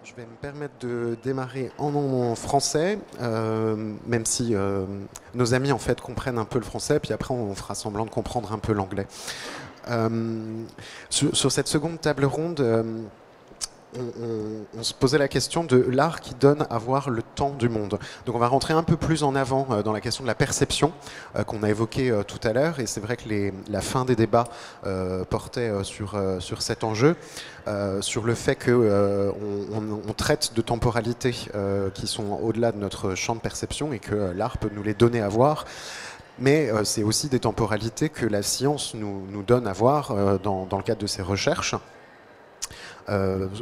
Je vais me permettre de démarrer en français, même si nos amis en fait comprennent un peu le français, puis après on fera semblant de comprendre un peu l'anglais. Sur cette seconde table ronde, on se posait la question de l'art qui donne à voir le temps du monde. Donc on va rentrer un peu plus en avant dans la question de la perception qu'on a évoquée tout à l'heure, et c'est vrai que la fin des débats portait sur cet enjeu, sur le fait qu'on traite de temporalités qui sont au-delà de notre champ de perception et que l'art peut nous les donner à voir. Mais c'est aussi des temporalités que la science nous donne à voir dans le cadre de ses recherches.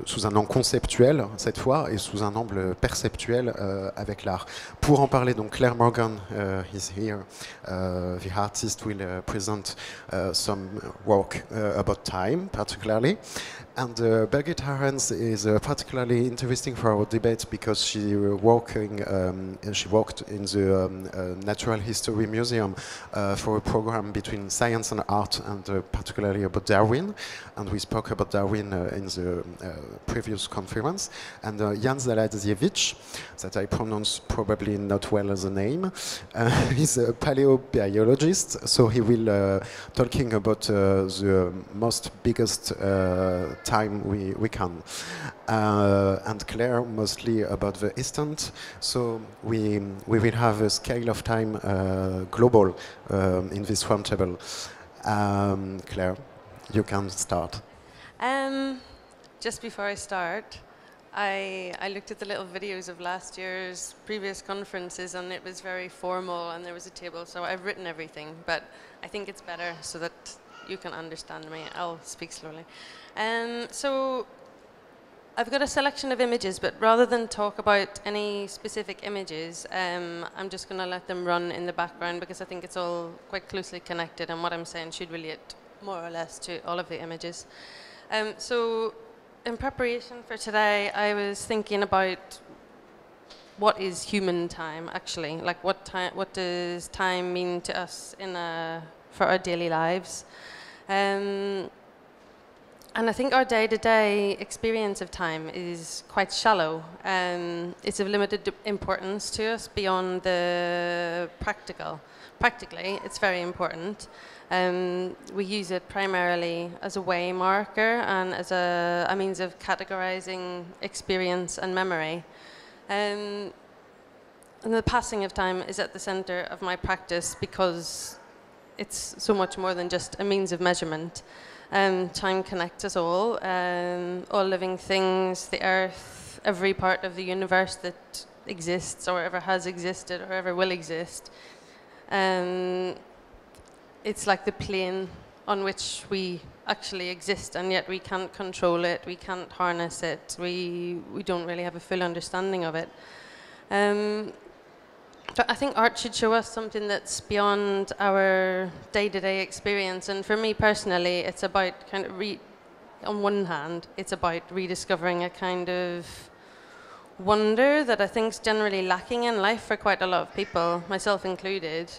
Sous un angle conceptuel cette fois et sous un angle perceptuel avec l'art. Pour en parler, donc Claire Morgan is here. The artist will present some work about time, particularly. And Bergit Arends is particularly interesting for our debate because she worked in the Natural History Museum for a program between science and art, and particularly about Darwin. And we spoke about Darwin in the previous conference. And Jan Zalasiewicz, that I pronounce probably not well as a name, is a paléobiologist. So he will talking about the most biggest time we can. And Claire mostly about the instant. So we will have a scale of time global in this roundtable. Claire, you can start. Just before I start, I looked at the little videos of last year's previous conferences, and it was very formal and there was a table, so I've written everything, but I think it's better so that you can understand me. I'll speak slowly. So I've got a selection of images, but rather than talk about any specific images, I'm just going to let them run in the background because I think it's all quite closely connected, and what I'm saying should relate more or less to all of the images. So in preparation for today, I was thinking about what is human time, actually. Like what does time mean to us for our daily lives? And I think our day-to-day experience of time is quite shallow. It's of limited importance to us beyond the practical. Practically, it's very important. We use it primarily as a way marker and as a means of categorizing experience and memory. And the passing of time is at the center of my practice because it's so much more than just a means of measurement. Time connects us all living things, the earth, every part of the universe that exists or ever has existed or ever will exist. It's like the plane on which we actually exist, and yet we can't control it, we can't harness it, we don't really have a full understanding of it. But I think art should show us something that's beyond our day-to-day experience, and for me personally, it's about kind of on one hand, it's about rediscovering a kind of wonder that I think is generally lacking in life for quite a lot of people, myself included.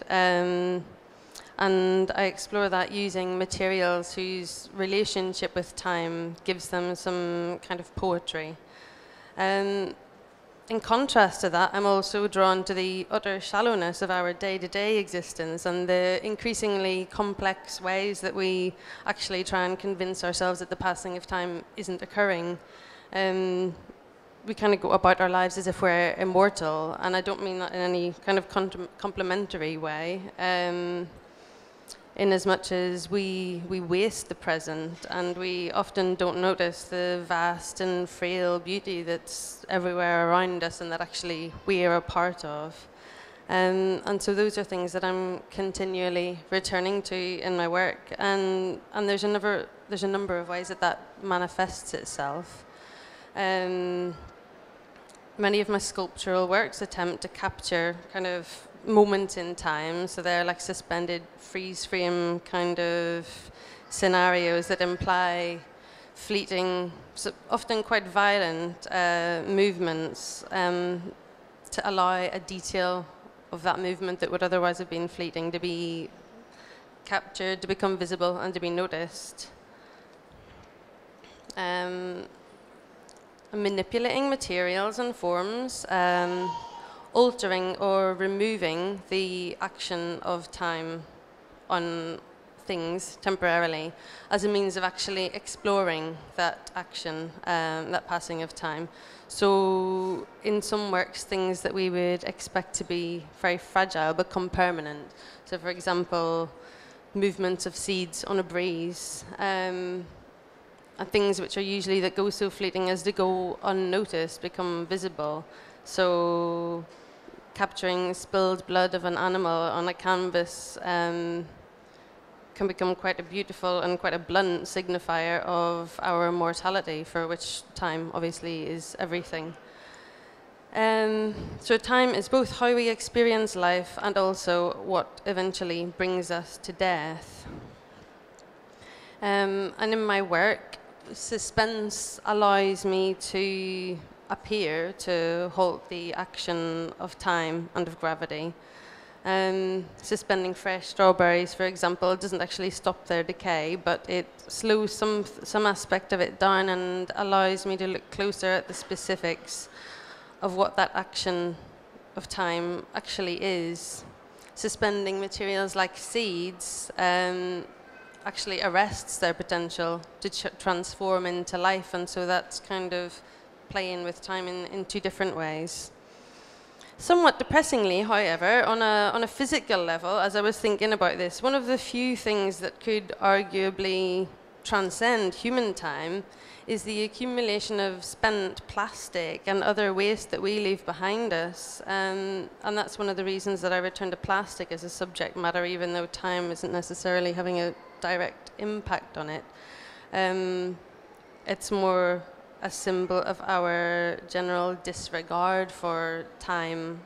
And I explore that using materials whose relationship with time gives them some kind of poetry. In contrast to that, I'm also drawn to the utter shallowness of our day-to-day existence and the increasingly complex ways that we actually try and convince ourselves that the passing of time isn't occurring. We kind of go about our lives as if we're immortal, and I don't mean that in any kind of complimentary way. In as much as we waste the present and we often don't notice the vast and frail beauty that's everywhere around us and that actually we are a part of. And so those are things that I'm continually returning to in my work, and there's a number of ways that manifests itself. Many of my sculptural works attempt to capture kind of moments in time, so they're like suspended freeze frame kind of scenarios that imply fleeting, often quite violent movements to allow a detail of that movement that would otherwise have been fleeting to be captured, to become visible and to be noticed. manipulating materials and forms, altering or removing the action of time on things temporarily as a means of actually exploring that action, that passing of time. So in some works, things that we would expect to be very fragile become permanent. So for example, movements of seeds on a breeze, and things which are usually that go so fleeting as to go unnoticed become visible. So capturing spilled blood of an animal on a canvas can become quite a beautiful and quite a blunt signifier of our mortality, for which time obviously is everything. So time is both how we experience life and also what eventually brings us to death. And in my work, suspense allows me to appear to halt the action of time and of gravity. Suspending fresh strawberries, for example, doesn't actually stop their decay, but it slows some aspect of it down and allows me to look closer at the specifics of what that action of time actually is. Suspending materials like seeds actually arrests their potential to transform into life, and so that's kind of playing with time in two different ways. Somewhat depressingly, however, on a physical level, as I was thinking about this, one of the few things that could arguably transcend human time is the accumulation of spent plastic and other waste that we leave behind us. And that's one of the reasons that I return to plastic as a subject matter, even though time isn't necessarily having a direct impact on it. It's more a symbol of our general disregard for time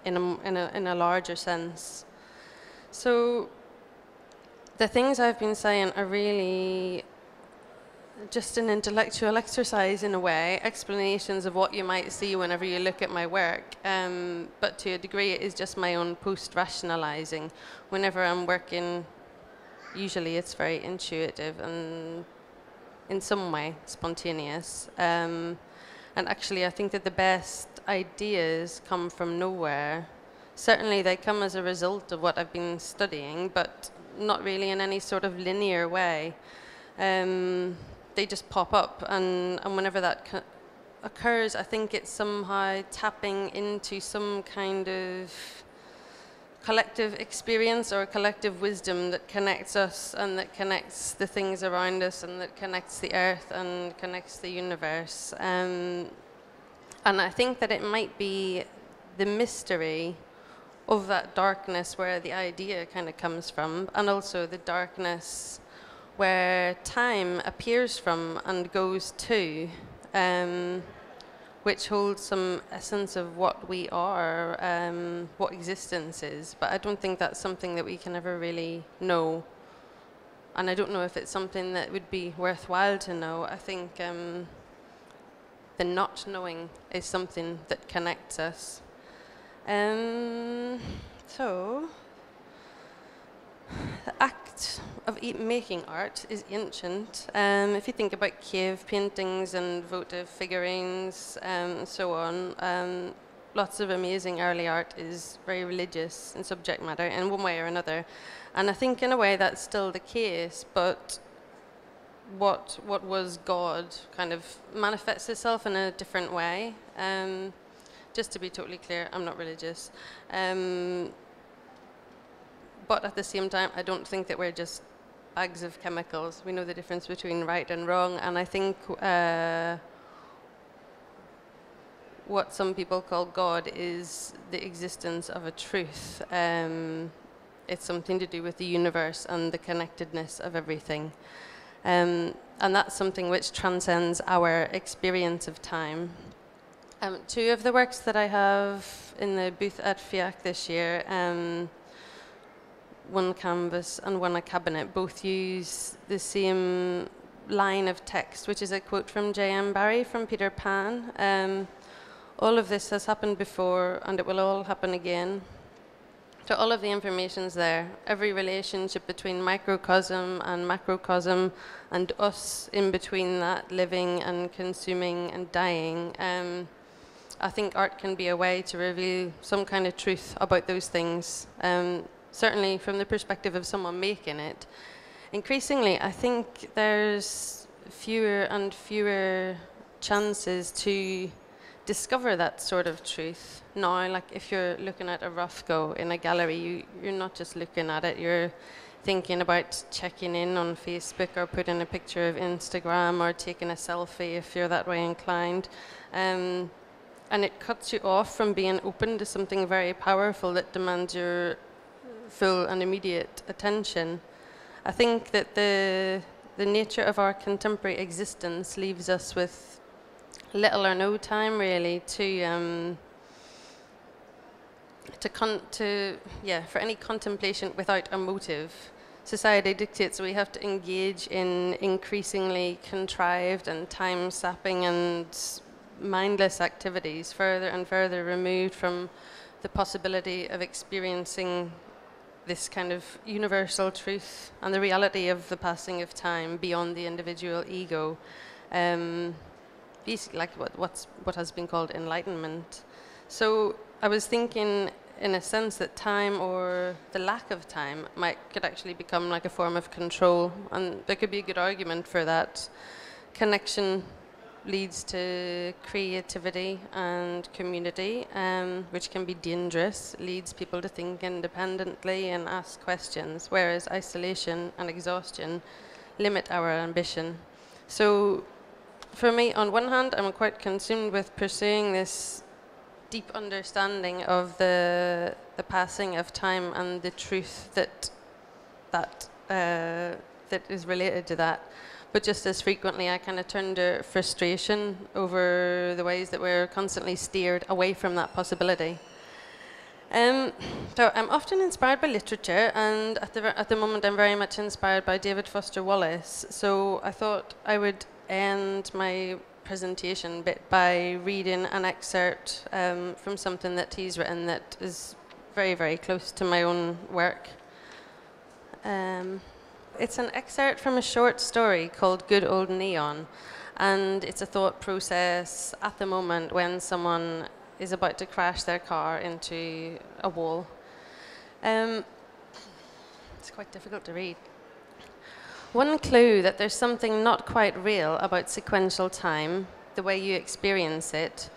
in a larger sense. So the things I've been saying are really just an intellectual exercise in a way, explanations of what you might see whenever you look at my work, but to a degree it is just my own post-rationalizing. Whenever I'm working, usually it's very intuitive and in some way spontaneous. And actually I think that the best ideas come from nowhere. Certainly they come as a result of what I've been studying, but not really in any sort of linear way. They just pop up, and whenever that occurs, I think it's somehow tapping into some kind of collective experience or collective wisdom that connects us and that connects the things around us and that connects the earth and connects the universe. And I think that it might be the mystery of that darkness where the idea kind of comes from, and also the darkness where time appears from and goes to, which holds some essence of what we are, what existence is. But I don't think that's something that we can ever really know. And I don't know if it's something that would be worthwhile to know. I think the not knowing is something that connects us. So, the act of making art is ancient. If you think about cave paintings and votive figurines and so on, lots of amazing early art is very religious in subject matter in one way or another. And I think in a way that's still the case, but what was God kind of manifests itself in a different way. Just to be totally clear, I'm not religious. But at the same time, I don't think that we're just bags of chemicals. We know the difference between right and wrong, and I think what some people call God is the existence of a truth. It's something to do with the universe and the connectedness of everything. And that's something which transcends our experience of time. Two of the works that I have in the booth at FIAC this year, one canvas and one a cabinet, both use the same line of text, which is a quote from J.M. Barrie from Peter Pan. All of this has happened before, and it will all happen again. So all of the information's there. Every relationship between microcosm and macrocosm, and us in between that, living and consuming and dying. I think art can be a way to reveal some kind of truth about those things, certainly from the perspective of someone making it. Increasingly, I think there's fewer and fewer chances to discover that sort of truth. Now, like if you're looking at a Rothko in a gallery, you're not just looking at it, you're thinking about checking in on Facebook or putting a picture of Instagram or taking a selfie if you're that way inclined. And it cuts you off from being open to something very powerful that demands your full and immediate attention. I think that the nature of our contemporary existence leaves us with little or no time really for any contemplation without a motive. Society dictates we have to engage in increasingly contrived and time-sapping and mindless activities, further and further removed from the possibility of experiencing this kind of universal truth and the reality of the passing of time beyond the individual ego. Basically, like what has been called enlightenment. So I was thinking, in a sense, that time, or the lack of time, could actually become like a form of control, and there could be a good argument for that. Connection leads to creativity and community, which can be dangerous, leads people to think independently and ask questions, whereas isolation and exhaustion limit our ambition. So for me, on one hand, I'm quite consumed with pursuing this deep understanding of the passing of time and the truth that is related to that. But just as frequently, I kind of turn to frustration over the ways that we're constantly steered away from that possibility. So I'm often inspired by literature, and at the moment I'm very much inspired by David Foster Wallace. So I thought I would end my presentation bit by reading an excerpt from something that he's written that is very, very close to my own work. It's an excerpt from a short story called Good Old Neon, and it's a thought process at the moment when someone is about to crash their car into a wall. It's quite difficult to read. One clue that there's something not quite real about sequential time, the way you experience it,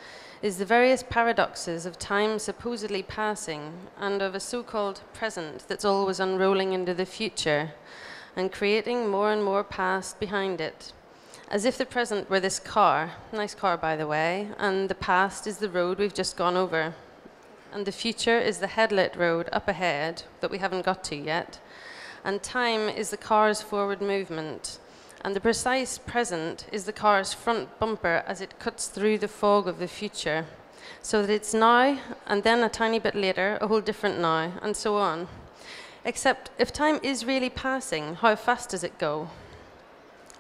is the various paradoxes of time supposedly passing and of a so-called present that's always unrolling into the future and creating more and more past behind it. As if the present were this car, nice car by the way, and the past is the road we've just gone over. And the future is the headlit road up ahead that we haven't got to yet. And time is the car's forward movement. And the precise present is the car's front bumper as it cuts through the fog of the future. So that it's now, and then a tiny bit later, a whole different now, and so on. Except if time is really passing, how fast does it go?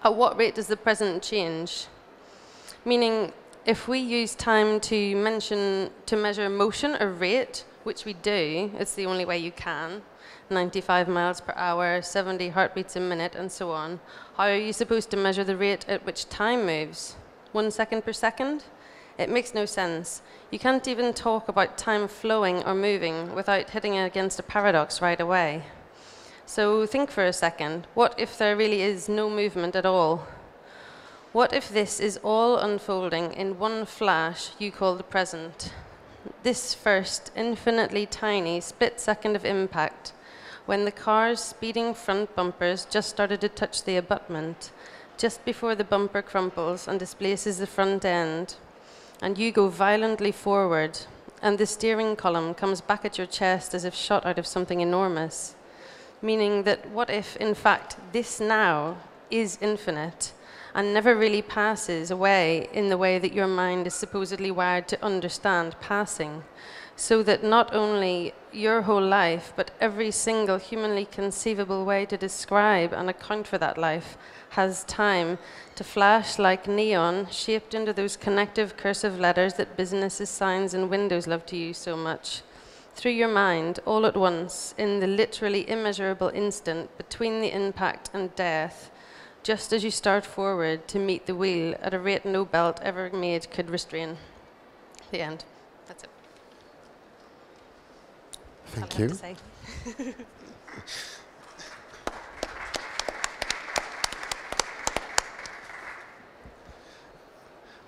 At what rate does the present change? Meaning, if we use time to measure motion or rate, which we do, it's the only way you can, 95 miles per hour, 70 heartbeats a minute, and so on, how are you supposed to measure the rate at which time moves? 1 second per second? It makes no sense. You can't even talk about time flowing or moving without hitting against a paradox right away. So think for a second, what if there really is no movement at all? What if this is all unfolding in one flash you call the present? This first, infinitely tiny split second of impact, when the car's speeding front bumpers just started to touch the abutment, just before the bumper crumples and displaces the front end, and you go violently forward, and the steering column comes back at your chest as if shot out of something enormous. Meaning that what if, in fact, this now is infinite and never really passes away in the way that your mind is supposedly wired to understand passing, so that not only your whole life, but every single humanly conceivable way to describe and account for that life has time to flash like neon shaped into those connective cursive letters that businesses, signs, and windows love to use so much. through your mind all at once in the literally immeasurable instant between the impact and death, just as you start forward to meet the wheel at a rate no belt ever made could restrain. The end. That's it. Thank you.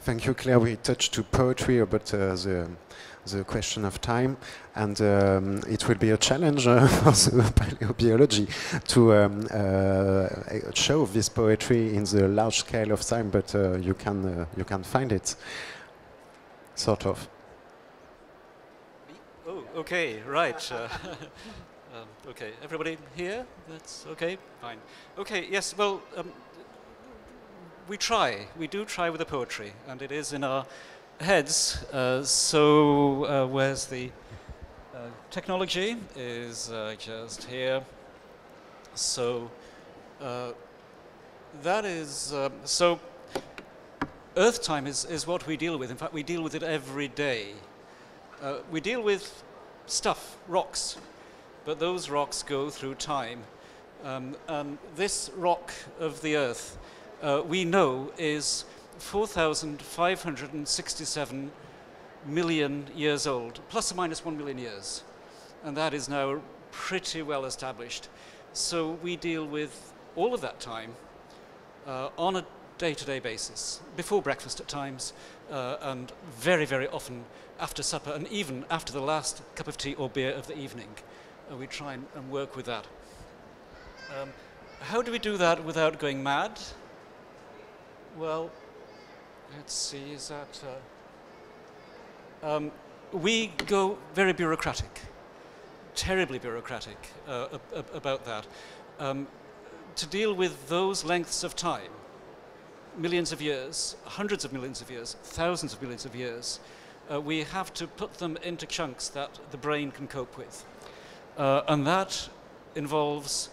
Thank you, Claire. We touched to poetry about the question of time, and it will be a challenge for the paleobiology to show this poetry in the large scale of time, but you can find it, sort of. Oh, okay, right. Okay, everybody here? That's okay, fine. Okay, yes, well, we do try with the poetry, and it is in our heads. Where's the technology? Is just here. So that is so. Earth time is what we deal with. In fact, we deal with it every day. We deal with stuff, rocks, but those rocks go through time. This rock of the Earth, we know, is 4,567 million years old, plus or minus 1 million years. And that is now pretty well established. So we deal with all of that time on a day-to-day basis, before breakfast at times, and very, very often after supper, and even after the last cup of tea or beer of the evening. We try and work with that. How do we do that without going mad? Well, let's see, is that... we go very bureaucratic, terribly bureaucratic about that. To deal with those lengths of time, millions of years, hundreds of millions of years, thousands of millions of years, we have to put them into chunks that the brain can cope with. And that involves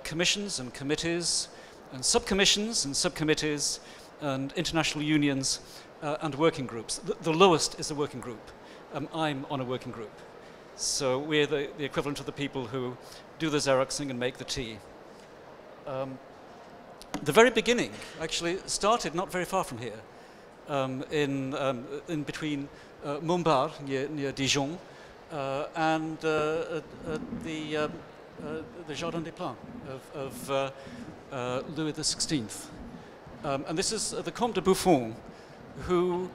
commissions and committees, and subcommissions and subcommittees, and international unions, and working groups. The lowest is the working group. I'm on a working group. So we're the equivalent of the people who do the Xeroxing and make the tea. The very beginning actually started not very far from here, in between Montbard, near Dijon, and the Jardin des Plantes of Louis XVI. And this is the Comte de Buffon, who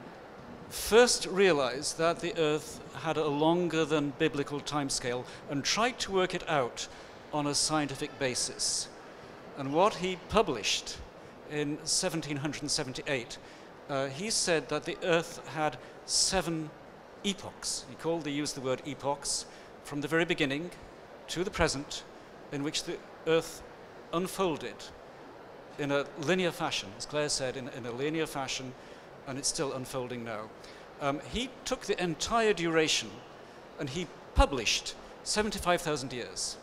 first realized that the Earth had a longer than biblical timescale and tried to work it out on a scientific basis. And what he published in 1778, he said that the Earth had 7 epochs. He used the word epochs, from the very beginning to the present, in which the Earth unfolded in a linear fashion, as Claire said, in a linear fashion, and it's still unfolding now. He took the entire duration and he published 75,000 years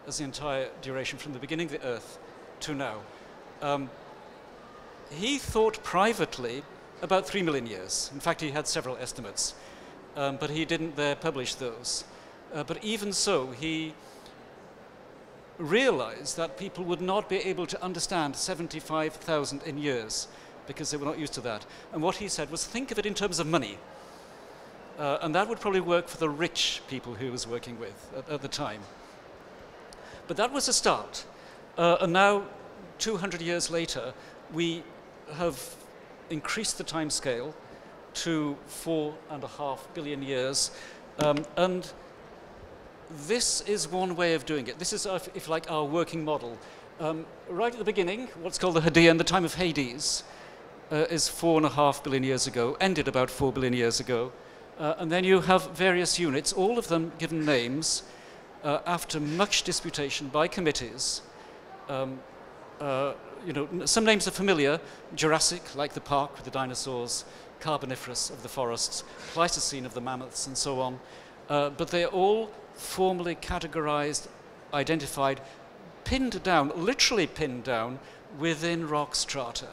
as the entire duration from the beginning of the Earth to now. He thought privately about 3 million years. In fact, he had several estimates, but he didn't there publish those. But even so, he realized that people would not be able to understand 75,000 in years because they were not used to that. And what he said was, think of it in terms of money. And that would probably work for the rich people he was working with at the time. But that was a start. And now, 200 years later, we have increased the time scale to 4.5 billion years. And this is one way of doing it. This is, if you like, our working model. Right at the beginning, what's called the Hadean, the time of Hades, is 4.5 billion years ago, ended about 4 billion years ago. And then you have various units, all of them given names after much disputation by committees. You know, some names are familiar: Jurassic, like the park with the dinosaurs; Carboniferous, of the forests; Pleistocene, of the mammoths, and so on. But they're all formally categorized, identified, pinned down, literally pinned down within rock strata.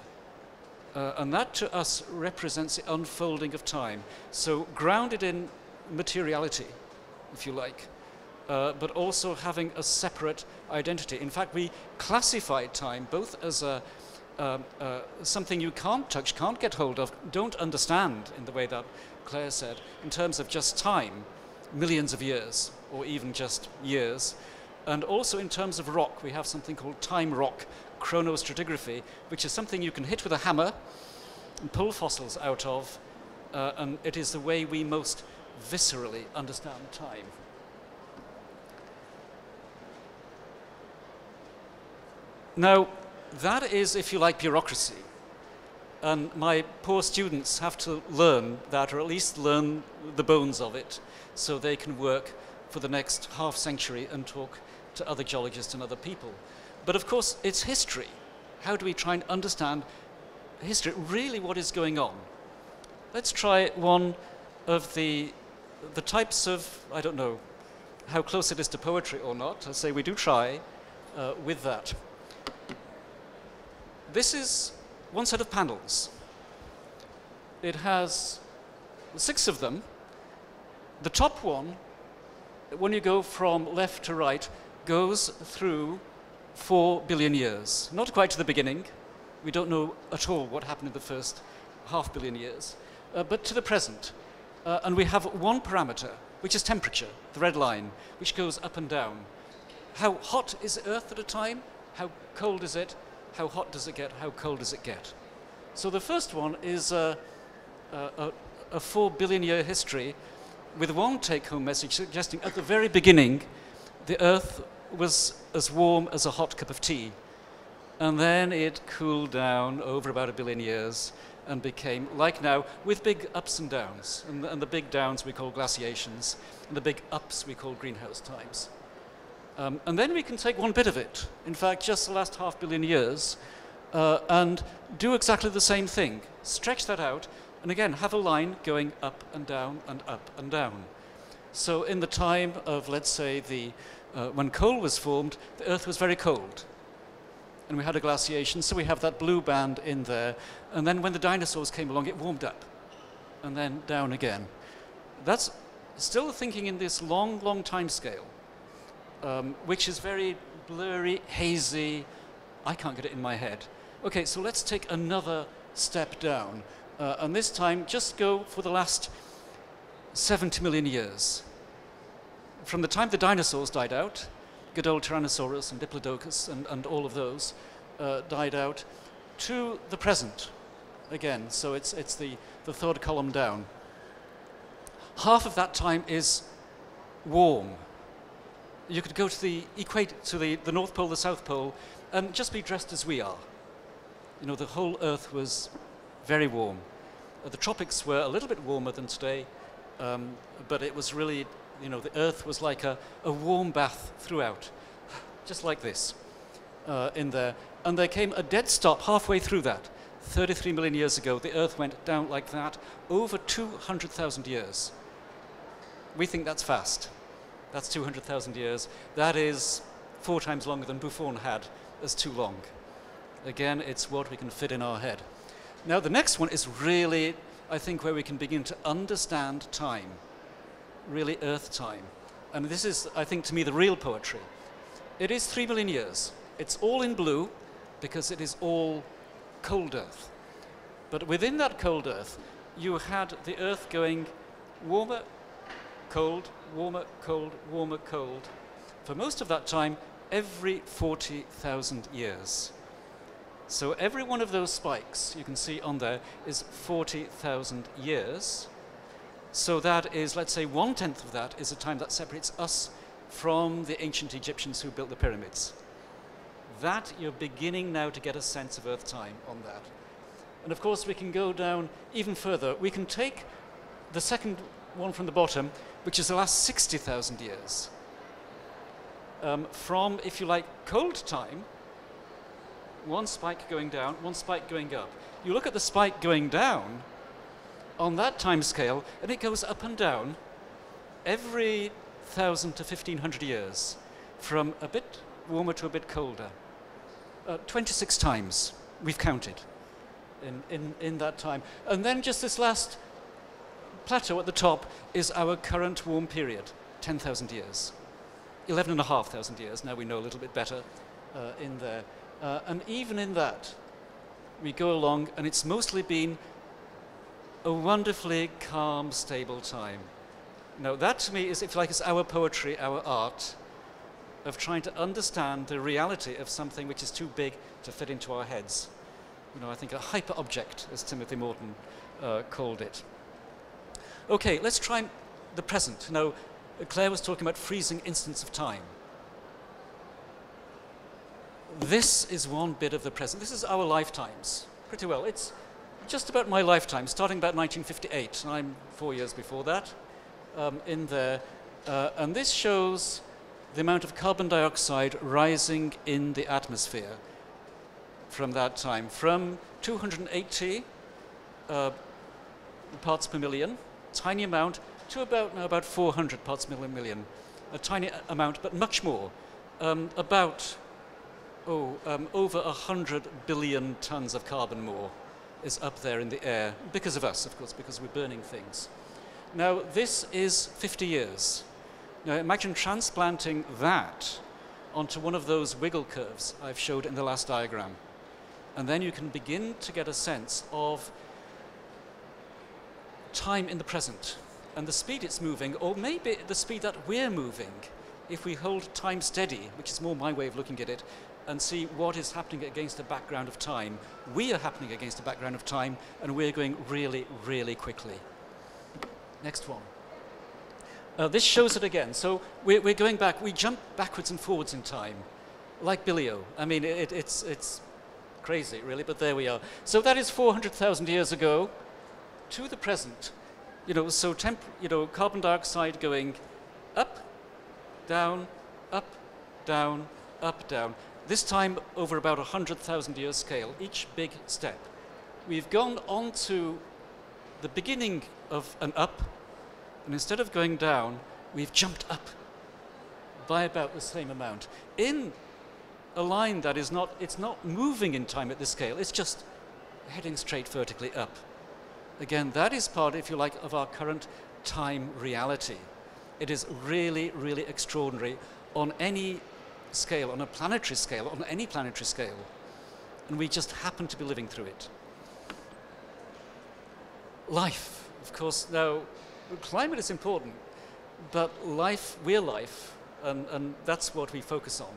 And that to us represents the unfolding of time. So grounded in materiality, if you like, but also having a separate identity. In fact, we classify time both as something you can't touch, can't get hold of, don't understand in the way that Claire said, in terms of just time, millions of years, or even just years. And also in terms of rock, we have something called time rock chronostratigraphy, which is something you can hit with a hammer and pull fossils out of, and it is the way we most viscerally understand time. Now, that is, if you like, bureaucracy. And my poor students have to learn that, or at least learn the bones of it, so they can work for the next half century and talk to other geologists and other people. But of course, it's history. How do we try and understand history, really what is going on? Let's try one of the types of, I don't know how close it is to poetry or not. I say we do try with that. This is one set of panels. It has 6 of them. The top one, when you go from left to right, goes through 4 billion years. Not quite to the beginning. We don't know at all what happened in the first half billion years, but to the present. And we have one parameter, which is temperature, the red line, which goes up and down. How hot is Earth at a time? How cold is it? How hot does it get? How cold does it get? So the first one is a 4 billion year history with one take-home message suggesting at the very beginning the Earth was as warm as a hot cup of tea. And then it cooled down over about 1 billion years and became like now, with big ups and downs. And the big downs we call glaciations, and the big ups we call greenhouse times. And then we can take one bit of it, in fact just the last half billion years, and do exactly the same thing. Stretch that out, and again have a line going up and down and up and down. So in the time of, let's say, when coal was formed, the Earth was very cold. And we had a glaciation, so we have that blue band in there. And then when the dinosaurs came along, it warmed up, and then down again. That's still thinking in this long, long time scale. Which is very blurry, hazy. I can't get it in my head. Okay, so let's take another step down. And this time, just go for the last 70 million years. From the time the dinosaurs died out, good old Tyrannosaurus and Diplodocus and all of those died out, to the present again. So it's the third column down. Half of that time is warm. You could go to the equator, to the North Pole, the South Pole, and just be dressed as we are. You know, the whole Earth was very warm. The tropics were a little bit warmer than today, but it was really, you know, the Earth was like a warm bath throughout, just like this in there. And there came a dead stop halfway through that. 33 million years ago, the Earth went down like that over 200,000 years. We think that's fast. That's 200,000 years. That is 4 times longer than Buffon had as too long. Again, it's what we can fit in our head. Now, the next one is really, I think, where we can begin to understand time, really Earth time. And this is, I think, to me, the real poetry. It is 3 million years. It's all in blue because it is all cold Earth. But within that cold Earth, you had the Earth going warmer, cold, warmer, cold, warmer, cold. For most of that time, every 40,000 years. So every one of those spikes you can see on there is 40,000 years. So that is, let's say, 1/10 of that is the time that separates us from the ancient Egyptians who built the pyramids. That you're beginning now to get a sense of Earth time on that. And of course, we can go down even further. We can take the second one from the bottom, which is the last 60,000 years. From, if you like, cold time, one spike going down, one spike going up. You look at the spike going down on that time scale, and it goes up and down every 1,000 to 1,500 years, from a bit warmer to a bit colder. 26 times we've counted in that time. And then just this last plateau at the top is our current warm period. 10,000 years. 11,500 years, now we know a little bit better in there. And even in that, we go along, and it's mostly been a wonderfully calm, stable time. Now that to me is, if you like, is our poetry, our art, of trying to understand the reality of something which is too big to fit into our heads. You know, I think a hyper-object, as Timothy Morton called it. Okay, let's try the present. Now, Claire was talking about freezing instants of time. This is one bit of the present. This is our lifetimes, pretty well. It's just about my lifetime, starting about 1958, and I'm 4 years before that in there. And this shows the amount of carbon dioxide rising in the atmosphere from that time, from 280 parts per million, tiny amount, to about 400 parts per million. A tiny amount, but much more. Over 100 billion tons of carbon more is up there in the air, because of us, of course, because we're burning things. Now, this is 50 years. Now, imagine transplanting that onto one of those wiggle curves I've showed in the last diagram. And then you can begin to get a sense of time in the present and the speed it's moving, or maybe the speed that we're moving, if we hold time steady, which is more my way of looking at it, and see what is happening against a background of time. We are happening against a background of time, and we're going really, really quickly. Next one. This shows it again. So we're going back. We jump backwards and forwards in time, like Billy-O. I mean, it's crazy, really, but there we are. So that is 400,000 years ago to the present. You know, so carbon dioxide going up, down, up, down, up, down. This time over about 100,000 year scale, each big step. We've gone on to the beginning of an up, and instead of going down, we've jumped up by about the same amount in a line that is not, it's not moving in time at this scale, it's just heading straight vertically up. Again, that is part, if you like, of our current time reality. It is really, really extraordinary on any scale, on a planetary scale, on any planetary scale. And we just happen to be living through it. Life, of course. Now, climate is important, but life, we're life, and that's what we focus on.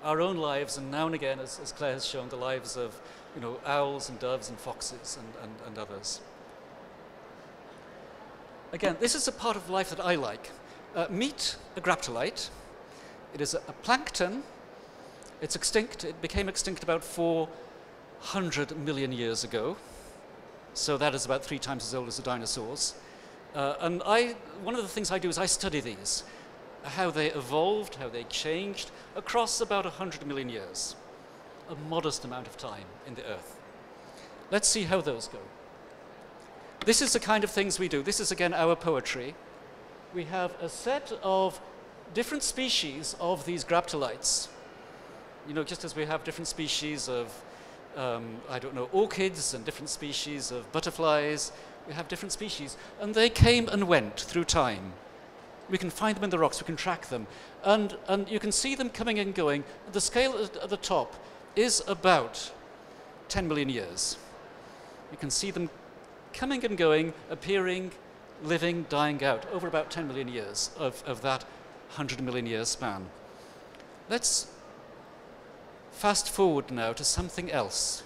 Our own lives, and now and again, as Claire has shown, the lives of, you know, owls and doves and foxes and others. Again, this is a part of life that I like. Meet a graptolite. It is a plankton. It's extinct. It became extinct about 400 million years ago. So that is about 3 times as old as the dinosaurs. And one of the things I do is I study these, how they evolved, how they changed across about 100 million years. A modest amount of time in the Earth. Let's see how those go. This is the kind of things we do. This is, again, our poetry. We have a set of different species of these graptolites. You know, just as we have different species of, I don't know, orchids and different species of butterflies, we have different species. And they came and went through time. We can find them in the rocks, we can track them. And you can see them coming and going. The scale at the top is about 10 million years. You can see them coming and going, appearing, living, dying out, over about 10 million years of that 100 million year span. Let's fast forward now to something else.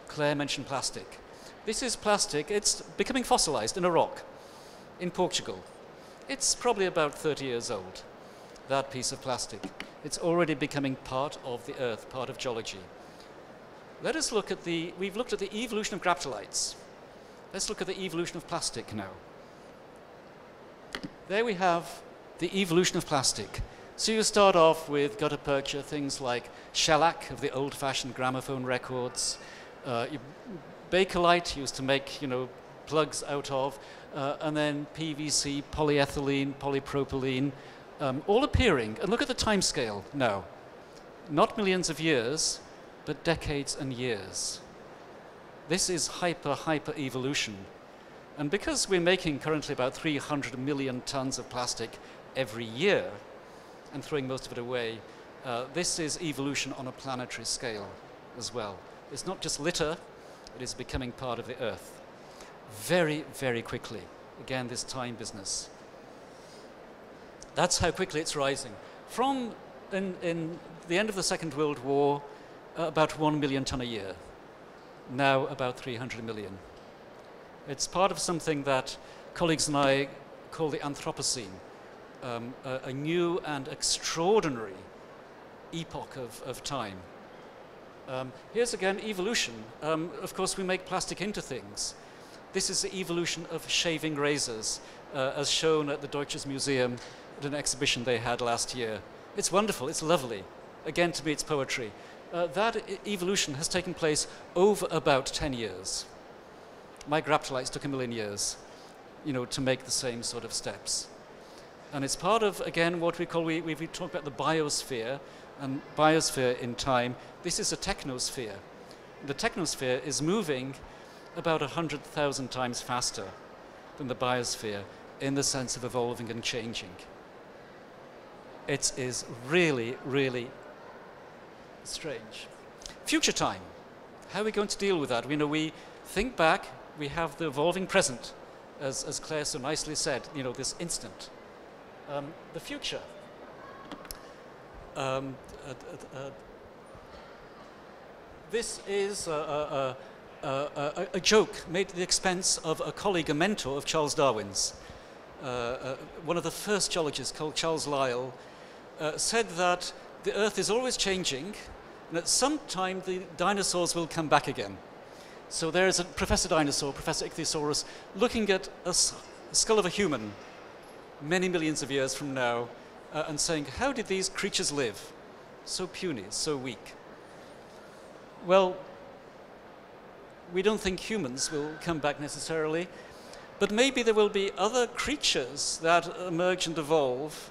Claire mentioned plastic. This is plastic. It's becoming fossilized in a rock in Portugal. It's probably about 30 years old, that piece of plastic. It's already becoming part of the Earth, part of geology. Let us look at we've looked at the evolution of graptolites. Let's look at the evolution of plastic now. There we have the evolution of plastic. So you start off with gutta percha, things like shellac of the old-fashioned gramophone records, Bakelite used to make, you know, plugs out of, and then PVC, polyethylene, polypropylene, all appearing. And look at the time scale now. Not millions of years, but decades and years. This is hyper evolution. And because we're making currently about 300 million tons of plastic every year and throwing most of it away, this is evolution on a planetary scale as well. It's not just litter, it is becoming part of the Earth. Very, very quickly. Again, this time business. That's how quickly it's rising. From in the end of the Second World War, about 1 million ton a year. Now about 300 million. It's part of something that colleagues and I call the Anthropocene, a new and extraordinary epoch of time. Here's again evolution. Of course, we make plastic into things. This is the evolution of shaving razors, as shown at the Deutsches Museum at an exhibition they had last year. It's wonderful, it's lovely. Again, to me, it's poetry. That evolution has taken place over about 10 years. Microraptorites took 1 million years, you know, to make the same sort of steps. And it's part of, again, what we call, we talk about the biosphere, and biosphere in time. This is a technosphere. The technosphere is moving about 100,000 times faster than the biosphere in the sense of evolving and changing. It is really, really strange. Future time. How are we going to deal with that? You know, we think back, we have the evolving present, as Claire so nicely said, you know, this instant. The future. This is a joke made at the expense of a colleague, a mentor of Charles Darwin's. One of the first geologists, called Charles Lyell, said that the Earth is always changing, and at some time the dinosaurs will come back again. So there is a Professor Dinosaur, Professor Ichthyosaurus, looking at a skull of a human many millions of years from now, and saying, how did these creatures live? So puny, so weak. Well, we don't think humans will come back necessarily, but maybe there will be other creatures that emerge and evolve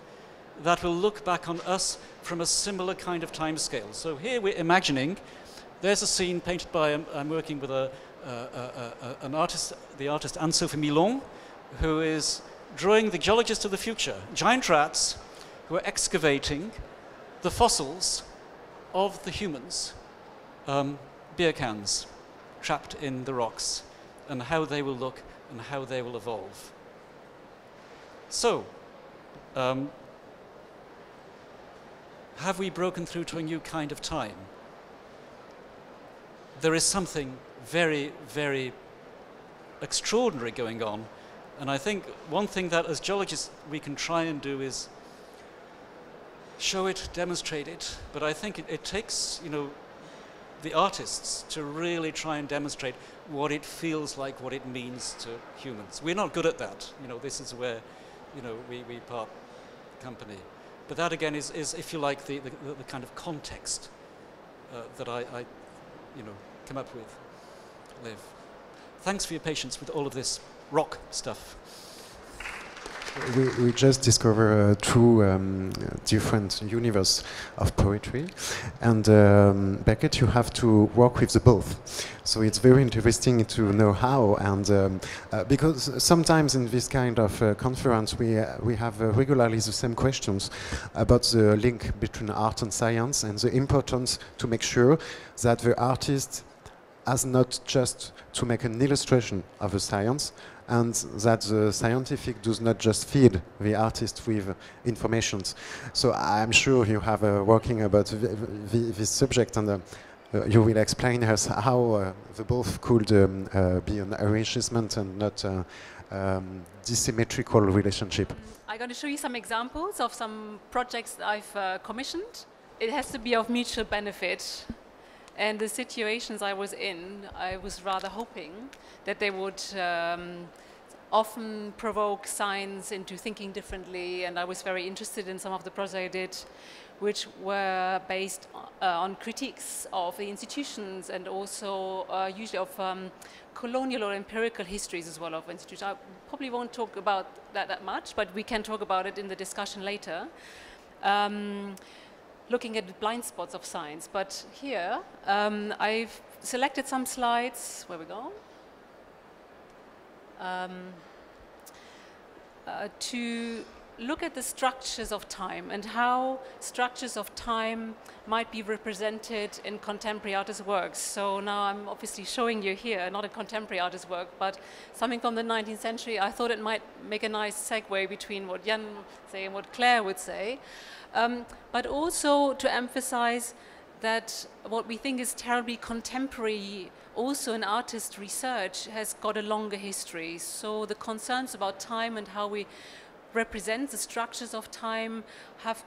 that will look back on us from a similar kind of time scale. So here we're imagining, there's a scene painted by, I'm working with an artist, the artist Anne-Sophie Milon, who is drawing the geologist of the future, giant rats who are excavating the fossils of the humans, beer cans trapped in the rocks, and how they will look and how they will evolve. So, have we broken through to a new kind of time? There is something very, very extraordinary going on, and I think one thing that as geologists we can try and do is show it, demonstrate it, but I think it takes, you know, the artists to really try and demonstrate what it feels like, what it means to humans. We're not good at that. You know, this is where, you know, we part company. But that again is if you like, the kind of context that I, you know, come up with, live. Thanks for your patience with all of this rock stuff. We just discover two different universe of poetry, and Bergit, you have to work with the both. So it's very interesting to know how, and because sometimes in this kind of conference we have regularly the same questions about the link between art and science, and the importance to make sure that the artist has not just to make an illustration of the science, and that the scientific does not just feed the artist with information. So I'm sure you have working about this subject, and you will explain us how the both could be an enrichment and not dissymmetrical relationship. I'm going to show you some examples of some projects I've commissioned. It has to be of mutual benefit. And the situations I was in, I was rather hoping that they would often provoke science into thinking differently, and I was very interested in some of the projects I did, which were based on critiques of the institutions and also usually of colonial or empirical histories as well of institutions. I probably won't talk about that much, but we can talk about it in the discussion later. Looking at the blind spots of science. But here, I've selected some slides. Where we go? To look at the structures of time and how structures of time might be represented in contemporary artists' works. So now I'm obviously showing you here, not a contemporary artist's work, but something from the 19th century. I thought it might make a nice segue between what Jan would say and what Claire would say, but also to emphasize that what we think is terribly contemporary also in artist research has got a longer history. So the concerns about time and how we represent the structures of time have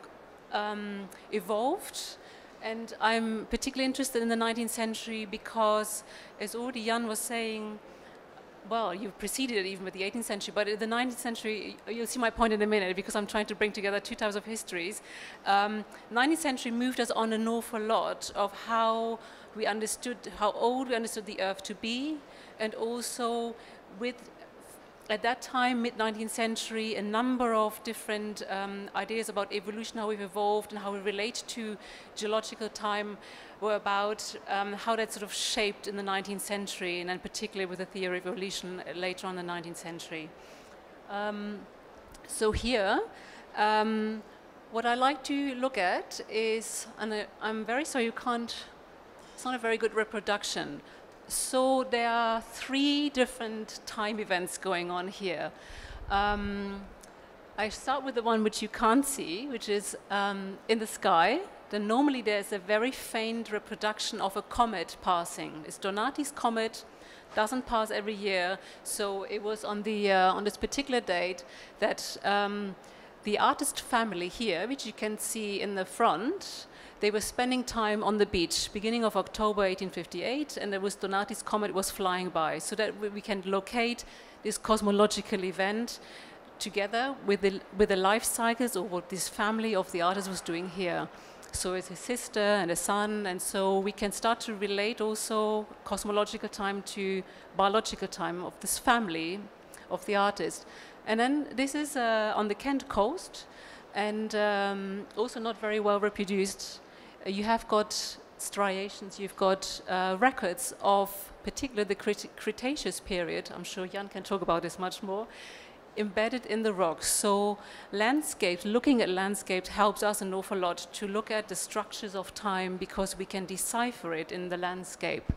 evolved. And I'm particularly interested in the 19th century because, as already Jan was saying, well, you preceded it even with the 18th century, but in the 19th century, you'll see my point in a minute because I'm trying to bring together two types of histories. 19th century moved us on an awful lot of how we understood, how old we understood the Earth to be, and also with, at that time, mid-19th century, a number of different ideas about evolution, how we've evolved and how we relate to geological time were about how that sort of shaped in the 19th century, and then particularly with the theory of evolution later on in the 19th century. So here, what I like to look at is, and I'm very sorry you can't, it's not a very good reproduction. So there are three different time events going on here. I start with the one which you can't see, which is in the sky. Then normally there's a very faint reproduction of a comet passing. It's Donati's comet, doesn't pass every year. So it was on the on this particular date that the artist family here, which you can see in the front, they were spending time on the beach, beginning of October 1858, and there was Donati's comet was flying by, so that we can locate this cosmological event together with the life cycles of what this family of the artist was doing here. So it's a sister and a son, and so we can start to relate also cosmological time to biological time of this family of the artist. And then this is on the Kent coast, and also not very well reproduced. You have got striations, you've got records of particularly the Cretaceous period. I'm sure Jan can talk about this much more, embedded in the rocks. So landscapes, looking at landscapes helps us an awful lot to look at the structures of time because we can decipher it in the landscape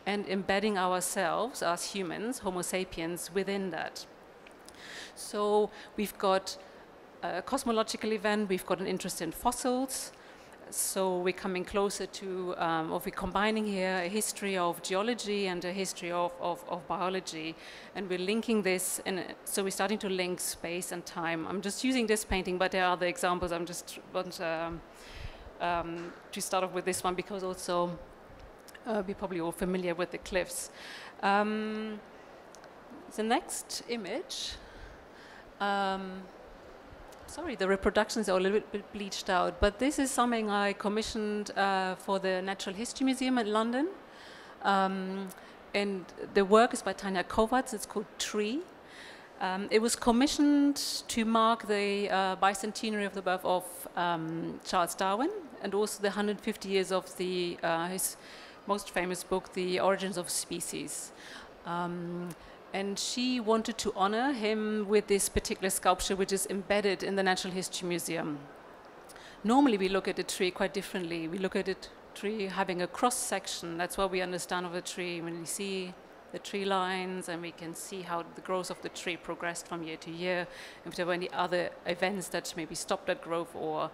and embedding ourselves as humans, Homo sapiens, within that. So we've got a cosmological event, we've got an interest in fossils. So we're coming closer to, or we're combining here a history of geology and a history of biology. And we're linking this, so we're starting to link space and time. I'm just using this painting, but there are other examples. I'm just want to start off with this one because also we're probably all familiar with the cliffs. The next image, sorry, the reproductions are a little bit bleached out, but this is something I commissioned for the Natural History Museum in London. And the work is by Tanya Kovacs, it's called Tree. It was commissioned to mark the bicentenary of the birth of Charles Darwin, and also the 150 years of the, his most famous book, The Origins of Species. And she wanted to honor him with this particular sculpture, which is embedded in the Natural History Museum. Normally, we look at a tree quite differently. We look at a tree having a cross-section. That's what we understand of a tree. When we see the tree lines, and we can see how the growth of the tree progressed from year to year, if there were any other events that maybe stopped that growth or...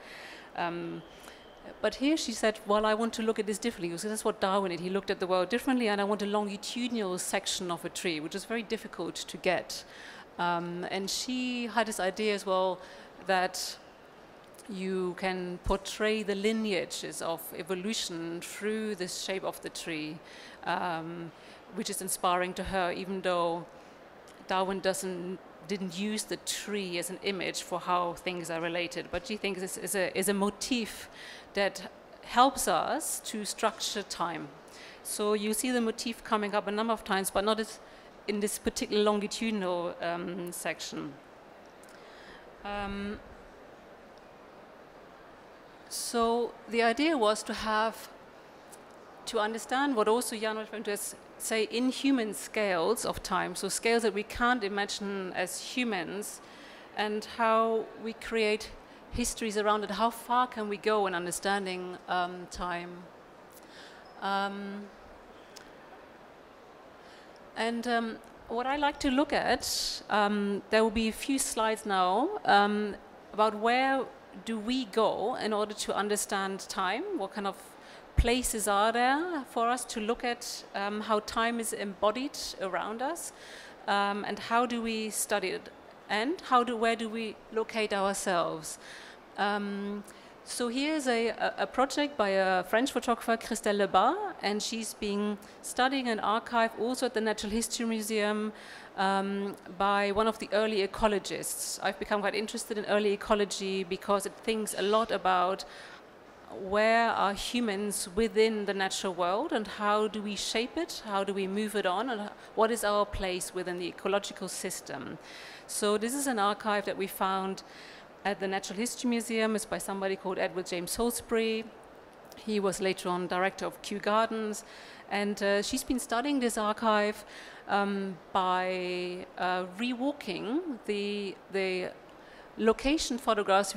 But here she said, well, I want to look at this differently. Because that's what Darwin did. He looked at the world differently, and I want a longitudinal section of a tree, which is very difficult to get. And she had this idea as well that you can portray the lineages of evolution through the shape of the tree, which is inspiring to her, even though Darwin didn't use the tree as an image for how things are related, but she thinks this is a motif that helps us to structure time. So you see the motif coming up a number of times, but not as in this particular longitudinal section. So the idea was to understand what also Jan was trying to say inhuman scales of time, so scales that we can't imagine as humans, and how we create histories around it. How far can we go in understanding time? What I like to look at, there will be a few slides now about where do we go in order to understand time, what kind of places are there for us to look at how time is embodied around us, and how do we study it, and where do we locate ourselves. So here's a project by a French photographer, Christelle Lebas, and she's been studying an archive also at the Natural History Museum by one of the early ecologists. I've become quite interested in early ecology because it thinks a lot about where are humans within the natural world and how do we shape it, how do we move it on, and what is our place within the ecological system. So this is an archive that we found at the Natural History Museum. It's by somebody called Edward James Salisbury. He was later on director of Kew Gardens, and she's been studying this archive by rewalking the location photographs,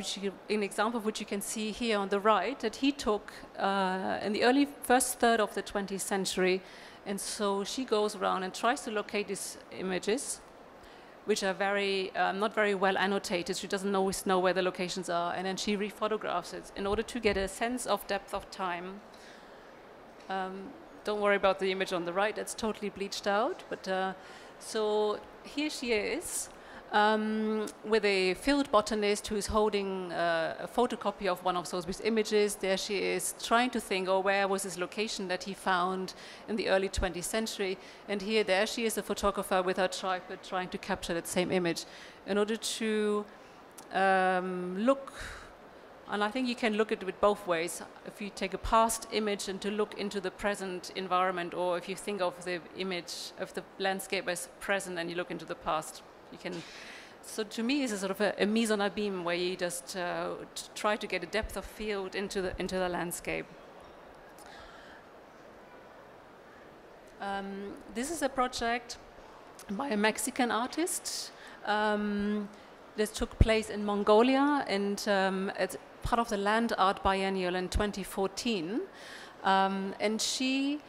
an example of which you can see here on the right, that he took in the early first third of the 20th century. And so she goes around and tries to locate these images, which are not very well annotated. She doesn't always know where the locations are, and then she rephotographs it in order to get a sense of depth of time. Don't worry about the image on the right, that's totally bleached out. But so here she is with a field botanist who is holding a photocopy of one of Salisbury's images. There she is trying to think, oh, where was this location that he found in the early 20th century? And there she is, a photographer with her tripod trying to capture that same image in order to look. And I think you can look at it both ways. If you take a past image and to look into the present environment, or if you think of the image of the landscape as present and you look into the past, you can. So to me, it's a sort of a mise en abîme where you just try to get a depth of field into the landscape. This is a project by a Mexican artist that took place in Mongolia, and it's part of the Land Art Biennial in 2014. And she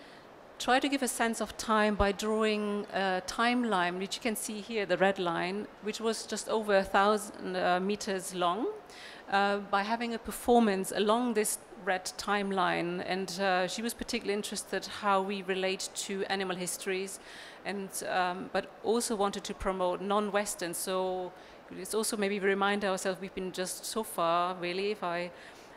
tried to give a sense of time by drawing a timeline, which you can see here, the red line, which was just over 1,000 meters long, by having a performance along this red timeline. And she was particularly interested how we relate to animal histories, and but also wanted to promote non-Western. So it's also maybe remind ourselves we've been just so far, really, if I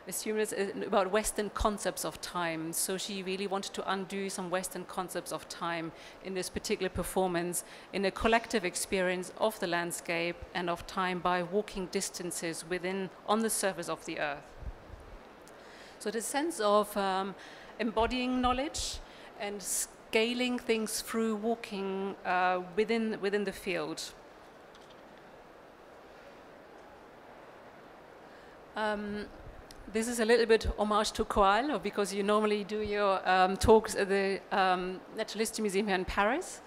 assume it's about Western concepts of time. So she really wanted to undo some Western concepts of time in this particular performance, in a collective experience of the landscape and of time by walking distances on the surface of the earth. So the sense of embodying knowledge and scaling things through walking within the field. This is a little bit homage to COAL, because you normally do your talks at the Natural History Museum here in Paris.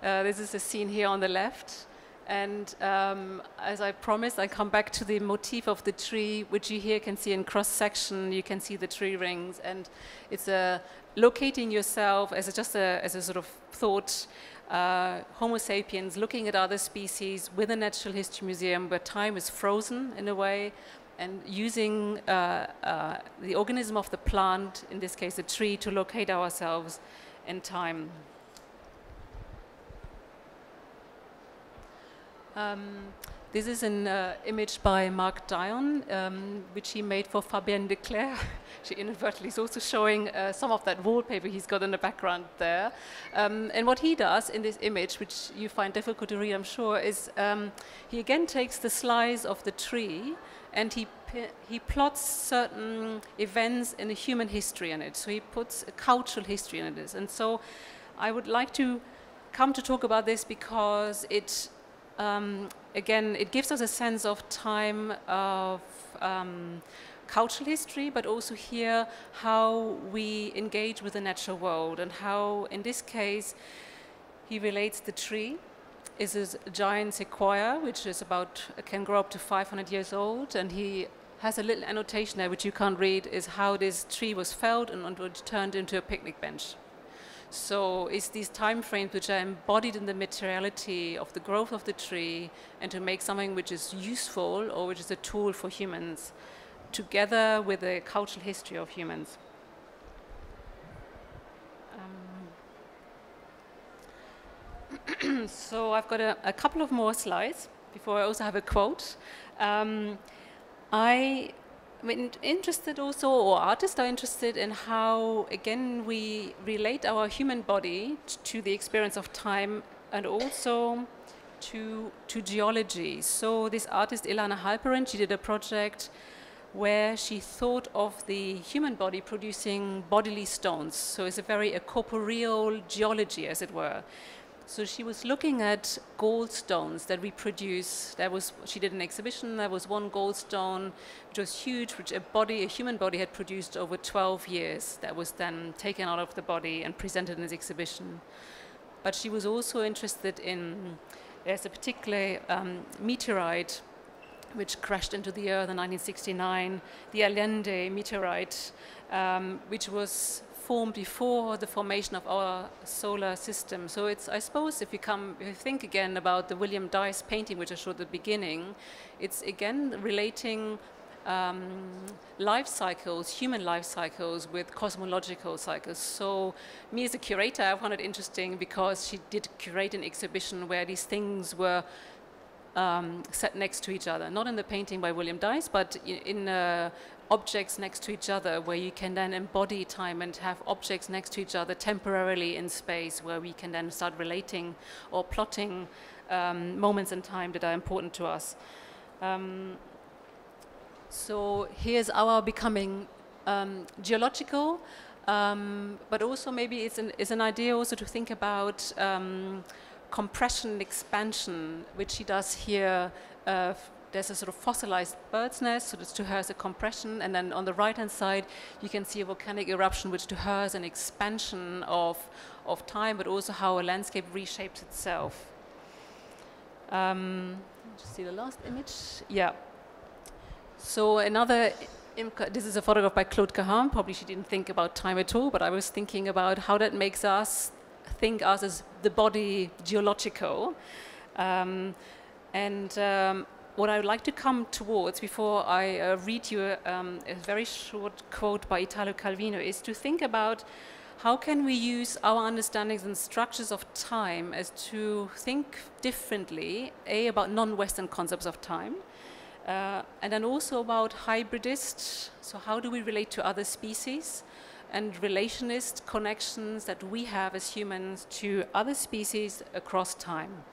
This is a scene here on the left. And as I promised, I come back to the motif of the tree, which you here can see in cross-section. You can see the tree rings. And it's locating yourself as a sort of thought, Homo sapiens looking at other species with a Natural History Museum where time is frozen in a way, and using the organism of the plant, in this case a tree, to locate ourselves in time. This is an image by Marc Dion, which he made for Fabienne de Clercq. She inadvertently is also showing some of that wallpaper he's got in the background there. And what he does in this image, which you find difficult to read, I'm sure, is he again takes the slice of the tree and he plots certain events in a human history in it. So he puts a cultural history in it. And so I would like to come to talk about this because it, again, it gives us a sense of time, of cultural history, but also here how we engage with the natural world, and how, in this case, he relates the tree is a giant sequoia, which is can grow up to 500 years old, and he has a little annotation there, which you can't read, is how this tree was felled and which turned into a picnic bench. So it's these time frames which are embodied in the materiality of the growth of the tree and to make something which is useful or which is a tool for humans, together with the cultural history of humans. So I've got a couple of more slides before I also have a quote. I'm interested also, or artists are interested in how, again, we relate our human body to the experience of time and also to geology. So this artist, Ilana Halperin, she did a project where she thought of the human body producing bodily stones. So it's a corporeal geology, as it were. So she was looking at goldstones that we produce. She did an exhibition. There was one goldstone which was huge, which a human body had produced over 12 years. That was then taken out of the body and presented in this exhibition. But she was also interested in, there's a particular meteorite which crashed into the Earth in 1969, the Allende meteorite, which was formed before the formation of our solar system. So it's, I suppose, if you think again about the William Dice painting, which I showed at the beginning, it's again relating life cycles, human life cycles, with cosmological cycles. So me as a curator, I found it interesting because she did curate an exhibition where these things were set next to each other, not in the painting by William Dice, but in objects next to each other, where you can then embody time and have objects next to each other temporarily in space, where we can then start relating or plotting moments in time that are important to us. So here's our becoming geological, but also maybe it's an idea also to think about compression and expansion, which she does here. There's a sort of fossilized bird's nest, so to her is a compression, and then on the right-hand side you can see a volcanic eruption, which to her is an expansion of time, but also how a landscape reshapes itself. Just see the last image. Yeah. So this is a photograph by Claude Cahun. Probably she didn't think about time at all, but I was thinking about how that makes us think us as the body geological. What I would like to come towards before I read you a very short quote by Italo Calvino is to think about how can we use our understandings and structures of time as to think differently, about non-Western concepts of time, and then also about hybridist, so how do we relate to other species, and relationist connections that we have as humans to other species across time.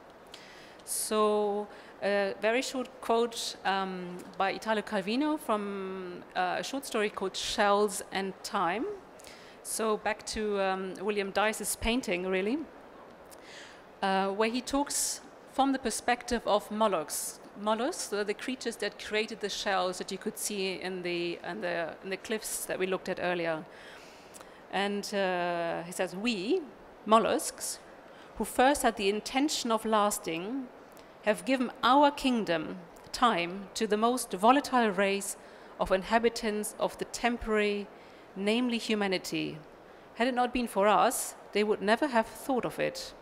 So a very short quote by Italo Calvino from a short story called Shells and Time. So back to William Dice's painting, really, where he talks from the perspective of mollusks. Mollusks are the creatures that created the shells that you could see in the cliffs that we looked at earlier. And he says, we, mollusks, who first had the intention of lasting, have given our kingdom, time, to the most volatile race of inhabitants of the temporary, namely humanity. Had it not been for us, they would never have thought of it.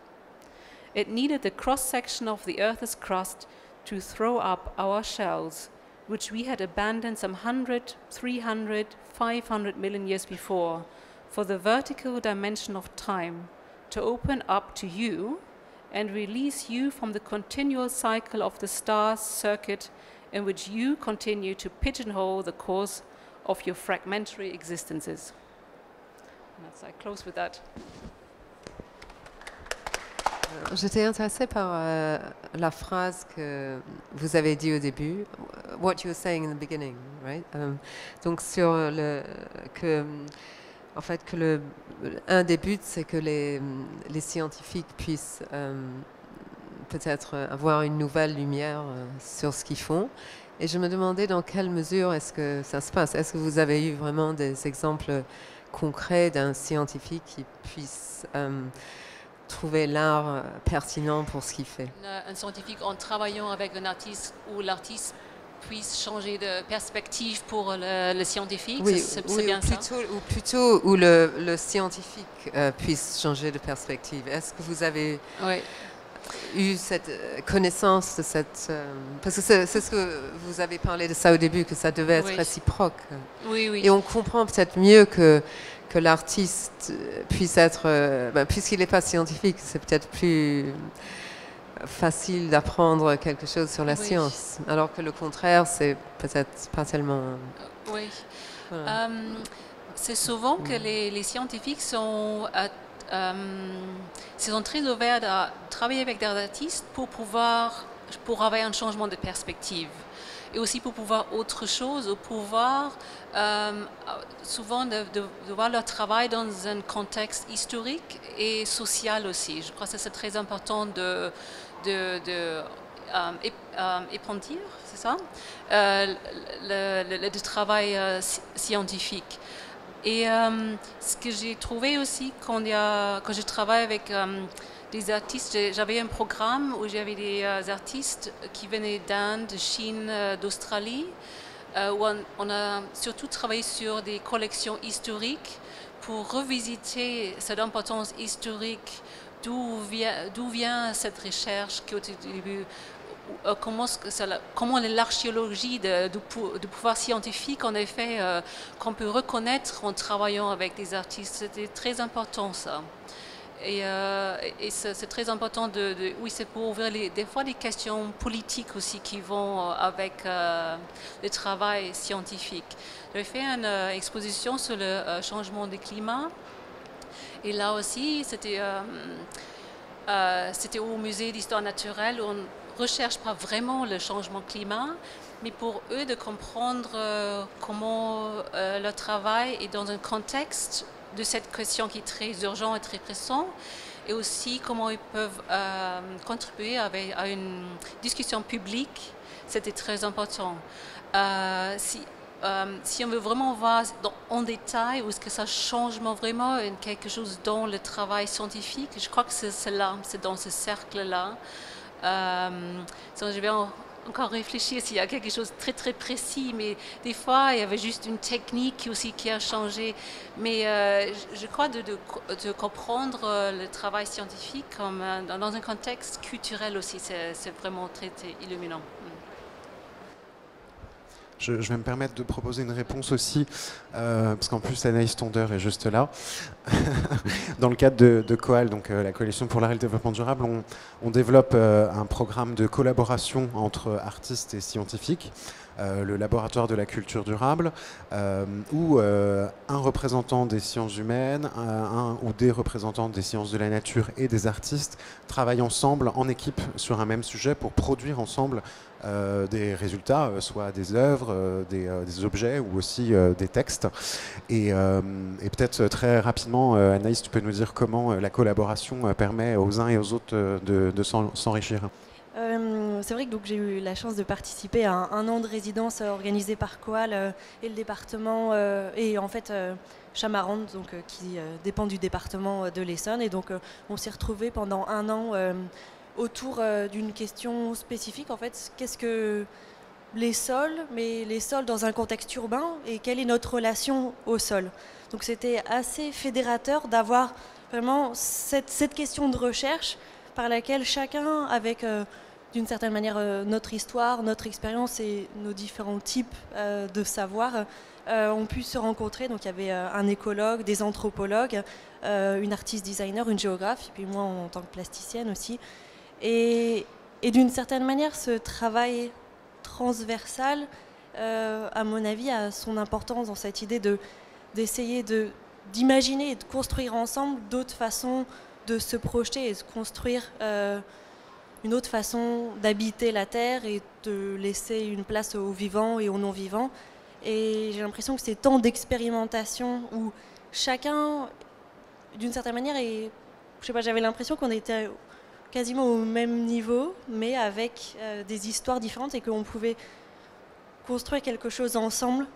It needed the cross-section of the earth's crust to throw up our shells, which we had abandoned some 100, 300, 500 million years before, for the vertical dimension of time, to open up to you and release you from the continual cycle of the star's circuit in which you continue to pigeonhole the course of your fragmentary existences. And that's, I close with that. J'étais intéressée par la phrase que vous avez dit au début, what you were saying in the beginning, right? Donc sur en fait, un des buts, c'est que les scientifiques puissent peut-être avoir une nouvelle lumière sur ce qu'ils font. Et je me demandais dans quelle mesure est-ce que ça se passe. Est-ce que vous avez eu vraiment des exemples concrets d'un scientifique qui puisse trouver l'art pertinent pour ce qu'il fait. Un scientifique, en travaillant avec un artiste, où l'artiste puisse changer de perspective pour le scientifique, Oui, c'est oui, bien ça. ou plutôt où le scientifique puisse changer de perspective. Est-ce que vous avez eu cette connaissance de cette... parce que c'est ce que vous avez parlé de ça au début, que ça devait être réciproque. Oui, oui. Et on comprend peut-être mieux que l'artiste puisse être... puisqu'il n'est pas scientifique, c'est peut-être plus facile d'apprendre quelque chose sur la science, alors que le contraire, c'est peut-être pas tellement... Oui. Voilà. C'est souvent que les scientifiques sont très ouverts à travailler avec des artistes pour avoir un changement de perspective. Et aussi pour pouvoir autre chose, ou pouvoir souvent de voir leur travail dans un contexte historique et social aussi. Je crois que c'est très important de épandre, c'est ça, le travail scientifique. Et ce que j'ai trouvé aussi quand je travaille avec des artistes, j'avais un programme où j'avais des artistes qui venaient d'Inde, de Chine, d'Australie, où on a surtout travaillé sur des collections historiques pour revisiter cette importance historique, d'où vient cette recherche qui au début, comment l'archéologie du pouvoir scientifique, en effet, qu'on peut reconnaître en travaillant avec des artistes. C'était très important, ça. Et c'est très important oui, c'est pour ouvrir des fois des questions politiques aussi qui vont avec le travail scientifique. J'avais fait une exposition sur le changement du climat. Et là aussi, c'était au musée d'histoire naturelle où on ne recherche pas vraiment le changement climat, mais pour eux de comprendre comment leur travail est dans un contexte de cette question qui est très urgente et très pressante, et aussi comment ils peuvent contribuer à une discussion publique. C'était très important. Si on veut vraiment voir en détail où est-ce que ça change vraiment quelque chose dans le travail scientifique, je crois que c'est là, c'est dans ce cercle-là. Je vais encore réfléchir s'il y a quelque chose de très très précis, mais des fois il y avait juste une technique aussi qui a changé. Mais je crois de comprendre le travail scientifique comme dans un contexte culturel aussi, c'est vraiment très, très illuminant. Je vais me permettre de proposer une réponse aussi, parce qu'en plus Anaïs Tonder est juste là. Dans le cadre de COAL, donc la Coalition pour l'art et le développement durable, on développe un programme de collaboration entre artistes et scientifiques, le laboratoire de la culture durable, où un représentant des sciences humaines, un ou des représentants des sciences de la nature et des artistes travaillent ensemble en équipe sur un même sujet pour produire ensemble des résultats, soit des œuvres, des objets ou aussi des textes. Et peut-être très rapidement, Anaïs, tu peux nous dire comment la collaboration permet aux uns et aux autres de s'enrichir. C'est vrai que j'ai eu la chance de participer à un an de résidence organisé par COAL et le département et en fait Chamarande, qui dépend du département de l'Essonne. Et donc on s'est retrouvés pendant un an autour d'une question spécifique, en fait, qu'est-ce que les sols, mais les sols dans un contexte urbain, et quelle est notre relation au sol. Donc c'était assez fédérateur d'avoir vraiment cette question de recherche par laquelle chacun, avec d'une certaine manière notre histoire, notre expérience et nos différents types de savoir, ont pu se rencontrer. Donc il y avait un écologue, des anthropologues, une artiste designer, une géographe, et puis moi en tant que plasticienne aussi. Et d'une certaine manière, ce travail transversal, à mon avis, a son importance dans cette idée d'essayer d'imaginer et de construire ensemble d'autres façons de se projeter et de construire une autre façon d'habiter la Terre et de laisser une place aux vivants et aux non-vivants. Et j'ai l'impression que ces temps d'expérimentation où chacun, d'une certaine manière, je sais pas, j'avais l'impression qu'on était quasiment au même niveau, mais avec des histoires différentes et qu'on pouvait construire quelque chose ensemble.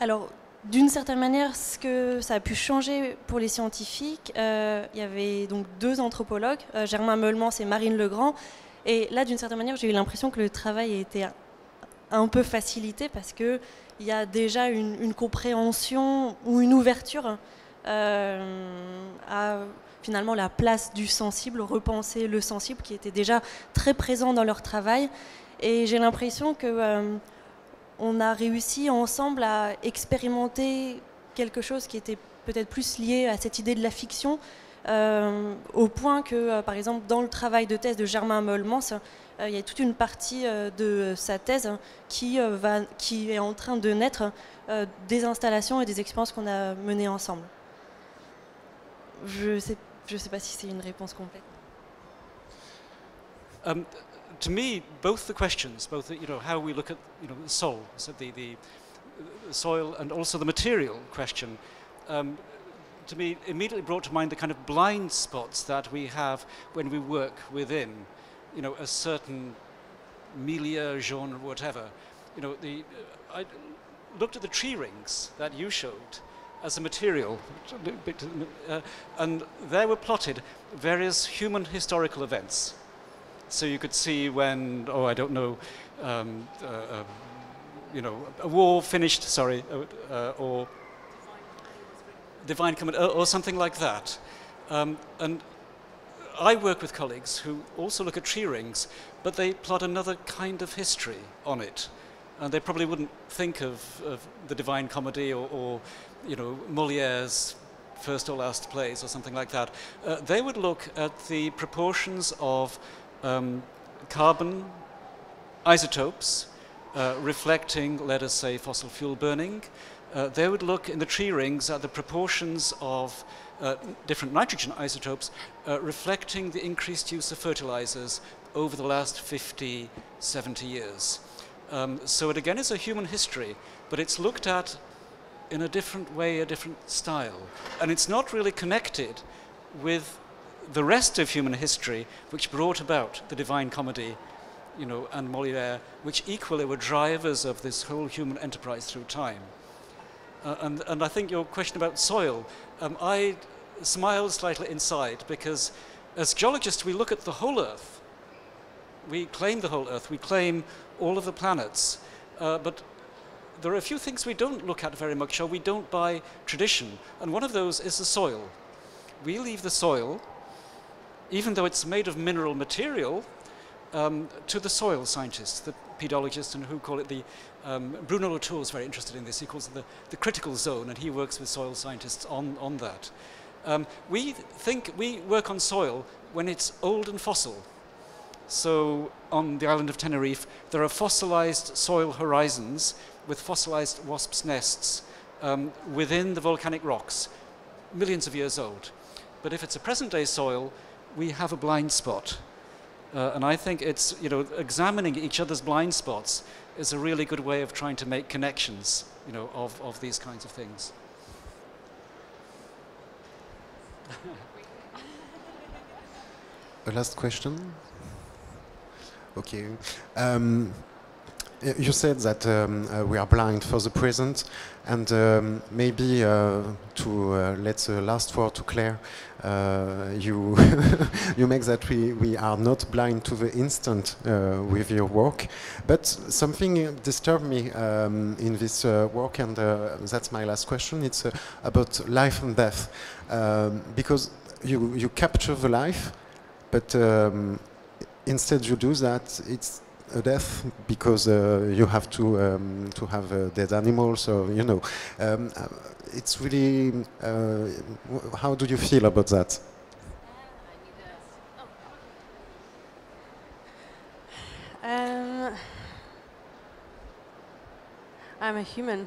Alors, d'une certaine manière, ce que ça a pu changer pour les scientifiques, il y avait donc 2 anthropologues, Germain Meulemans et Marine Legrand. Et là, d'une certaine manière, j'ai eu l'impression que le travail a été un peu facilité parce qu'il y a déjà une compréhension ou une ouverture à finalement la place du sensible, repenser le sensible qui était déjà très présent dans leur travail. Et j'ai l'impression que on a réussi ensemble à expérimenter quelque chose qui était peut-être plus lié à cette idée de la fiction, au point que, par exemple, dans le travail de thèse de Germain Meulemans, il y a toute une partie de sa thèse qui est en train de naître des installations et des expériences qu'on a menées ensemble. Je sais pas si c'est une réponse complète. To me, both the questions, both how we look at the soul, so the soil, and also the material question, to me immediately brought to mind the kind of blind spots that we have when we work within, a certain milieu, genre, whatever. I looked at the tree rings that you showed as a material, and there were plotted various human historical events. So you could see when, I don't know, a war finished, sorry, or divine command, or something like that. And I work with colleagues who also look at tree rings, but they plot another kind of history on it. And they probably wouldn't think of the Divine Comedy or Molière's first or last plays or something like that. They would look at the proportions of carbon isotopes reflecting, let us say, fossil fuel burning. They would look in the tree rings at the proportions of different nitrogen isotopes reflecting the increased use of fertilizers over the last 50, 70 years. So it again is a human history, but it's looked at in a different way, a different style. And it's not really connected with the rest of human history, which brought about the Divine Comedy, and Molière, which equally were drivers of this whole human enterprise through time. And I think your question about soil, I smiled slightly inside because as geologists we look at the whole Earth. We claim the whole Earth, we claim all of the planets, but there are a few things we don't look at very much, or we don't by tradition, and one of those is the soil. We leave the soil, even though it's made of mineral material, to the soil scientists, the pedologists, and who call it the Bruno Latour is very interested in this. He calls it the critical zone, and he works with soil scientists on that. We work on soil when it's old and fossil. So on the island of Tenerife, there are fossilized soil horizons with fossilized wasps' nests within the volcanic rocks, millions of years old. But if it's a present-day soil, we have a blind spot. And I think it's, examining each other's blind spots is a really good way of trying to make connections, of these kinds of things. The last question? Okay. You said that we are blind for the present, and maybe to let the last word to Claire, you you make that we are not blind to the instant with your work, but something disturbed me in this work, and that's my last question. It's about life and death, because you capture the life, but instead you do that, it's a death because you have to have dead animals, or it's really. How do you feel about that? I'm a human,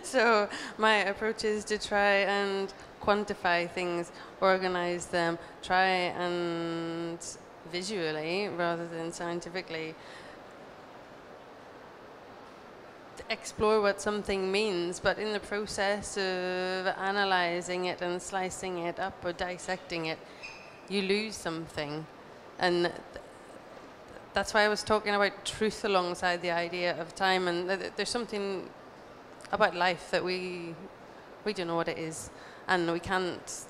so my approach is to try and quantify things, organize them, try and visually rather than scientifically explore what something means, but in the process of analyzing it and slicing it up or dissecting it, you lose something. And that's why I was talking about truth alongside the idea of time, and there's something about life that we don't know what it is, and we can't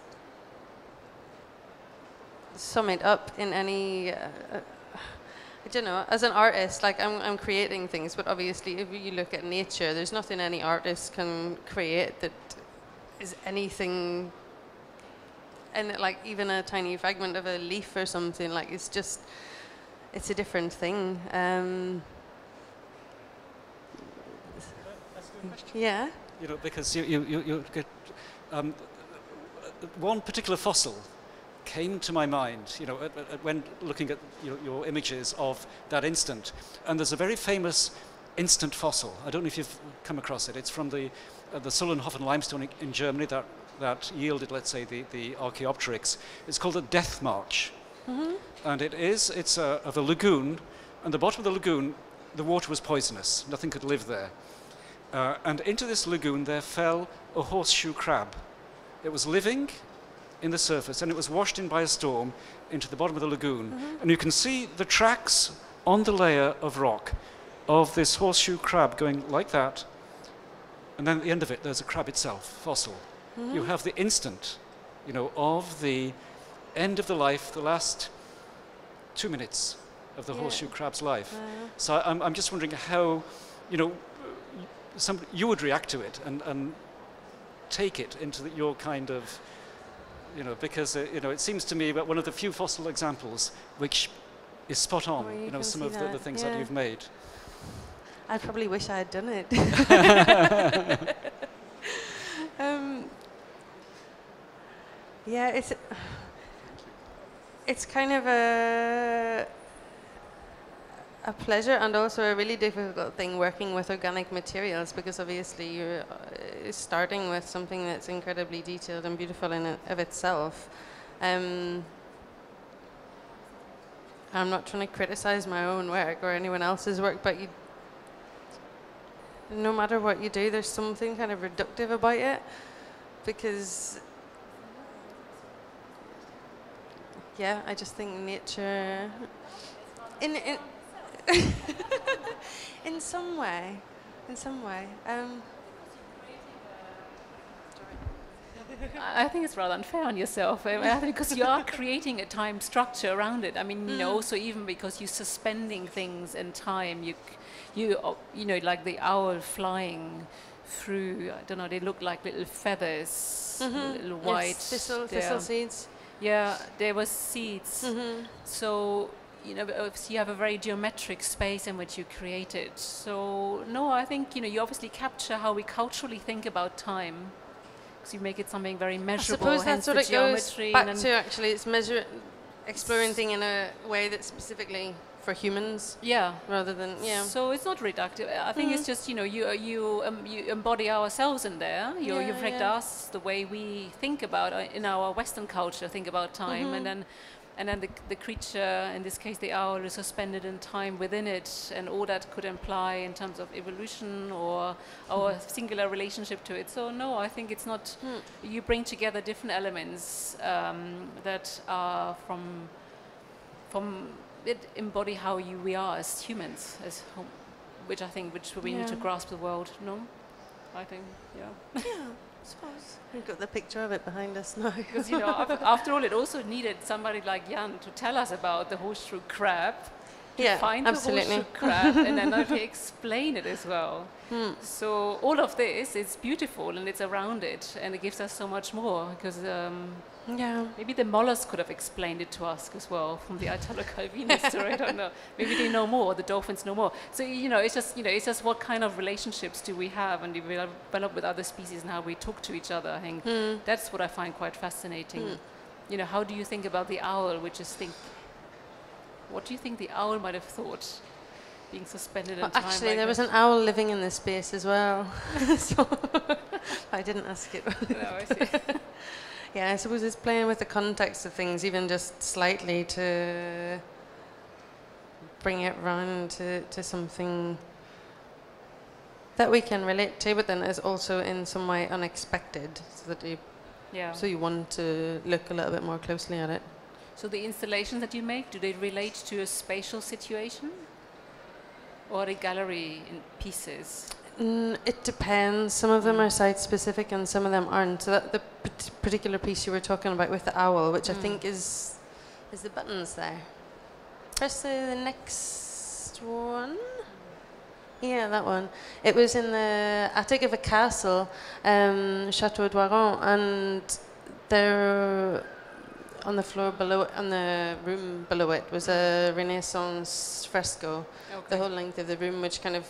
sum it up in any. I don't know. As an artist, like I'm creating things, but obviously, if you look at nature, there's nothing any artist can create that is anything. And like even a tiny fragment of a leaf or something, like it's a different thing. Yeah. You know, because you get one particular fossil came to my mind, you know, when looking at your images of that instant. And there's a very famous instant fossil. I don't know if you've come across it. It's from the Sullenhofen limestone in Germany that yielded, let's say, the Archaeopteryx. It's called a death march. Mm-hmm. And it's of a lagoon, and the bottom of the lagoon, the water was poisonous. Nothing could live there. And into this lagoon there fell a horseshoe crab. It was living in the surface, and it was washed in by a storm into the bottom of the lagoon. Mm-hmm. And you can see the tracks on the layer of rock of this horseshoe crab going like that, and then at the end of it there's a crab itself, fossil. Mm-hmm. You have the instant, you know, of the end of the life, the last 2 minutes of the horseshoe crab's life. So I'm just wondering how, you know, you would react to it and take it into your kind of, you know, because you know, it seems to me that one of the few fossil examples which is spot on, you know, some of the things that you've made. I probably wish I had done it. Yeah, it's kind of a pleasure and also a really difficult thing working with organic materials, because obviously you're starting with something that's incredibly detailed and beautiful in and of itself. I'm not trying to criticize my own work or anyone else's work, but no matter what you do, there's something kind of reductive about it, because yeah, I just think nature in some way. I think it's rather unfair on yourself, because you are creating a time structure around it. I mean, you know, also even because you're suspending things in time, you know, like the owl flying through. I don't know. They look like little feathers, little white thistle seeds. Yeah, there were seeds. Mm-hmm. So, you know, you have a very geometric space in which you create it. So, no, I think, you know, you obviously capture how we culturally think about time. Because you make it something very measurable. I suppose that's what it goes back to, actually. It's exploring things in a way that's specifically for humans. Yeah. Rather than, yeah. So it's not reductive. I think it's just, you know, you embody ourselves in there. You reflect us, the way we think about, in our Western culture, think about time. And then the creature, in this case the owl, is suspended in time within it, and all that could imply in terms of evolution or our singular relationship to it. So no, I think it's not. You bring together different elements that are from it embody how we are as humans, which we need to grasp the world. No, I think yeah. I suppose. We've got the picture of it behind us now. Because, you know, after all, it also needed somebody like Jan to tell us about the horseshoe crab, to find the horseshoe crab, and then to explain it as well. So all of this is beautiful, and it's around it, and it gives us so much more, because maybe the mollusks could have explained it to us as well from the Italo-Calvini story. I don't know. Maybe they know more. The dolphins know more. So it's just what kind of relationships do we have, and we develop with other species, and how we talk to each other. I think that's what I find quite fascinating. You know, how do you think about the owl? What do you think the owl might have thought, being suspended in time? Actually, there was an owl living in this space as well. So I didn't ask it. No, I see. Yeah, I suppose it's playing with the context of things, even just slightly, to bring it round to something that we can relate to, but then is also in some way unexpected, so that so you want to look a little bit more closely at it. So the installations that you make, do they relate to a spatial situation, or a gallery in pieces? It depends. Some of them are site-specific and some of them aren't. So that the particular piece you were talking about with the owl, which I think is the buttons there. Press the next one. Yeah, that one. It was in the attic of a castle, Chateau d'Oiron, and there, on the floor below it, on the room below it, was a Renaissance fresco. Okay. The whole length of the room, which kind of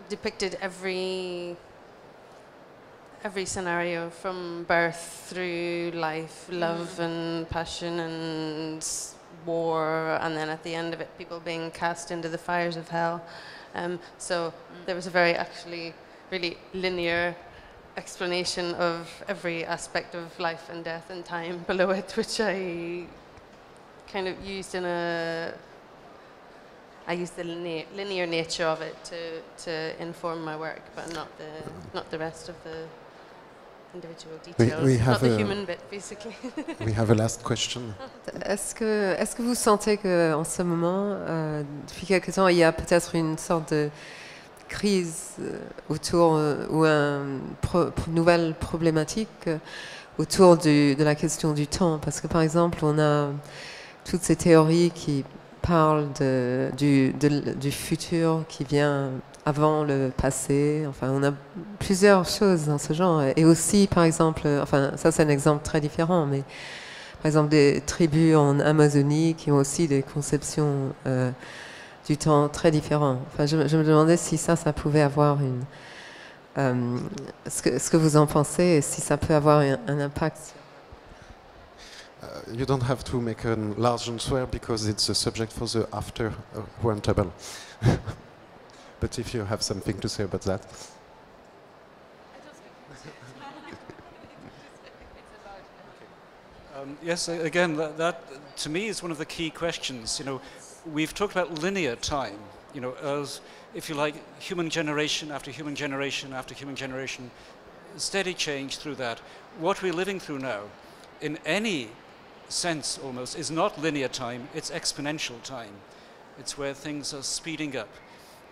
depicted every scenario from birth through life, love and passion and war, and then at the end of it, people being cast into the fires of hell. So there was a very really linear explanation of every aspect of life and death and time below it, which I kind of used I used the linear nature of it to inform my work, but not the rest of the individual details, not the human bit, basically. We have a last question. Est-ce que vous sentez qu'en ce moment, depuis quelque temps, il y a peut-être une sorte de crise autour, ou une nouvelle problématique autour de la question du temps? Parce que par exemple, on a toutes ces théories qui parlent du futur qui vient avant le passé. Enfin, on a plusieurs choses dans ce genre. Et aussi, par exemple, enfin, ça c'est un exemple très différent, mais par exemple des tribus en Amazonie qui ont aussi des conceptions du temps très différentes. Enfin, je me demandais si ça pouvait avoir ce que vous en pensez, et si ça peut avoir un impact. You don't have to make a large answer because it's a subject for the after roundtable. But if you have something to say about that. Yes, again, that to me is one of the key questions. You know, we've talked about linear time, you know, as, if you like, human generation after human generation after human generation, steady change through that. What we're living through now, in any sense almost, is not linear time, it's exponential time. It's where things are speeding up.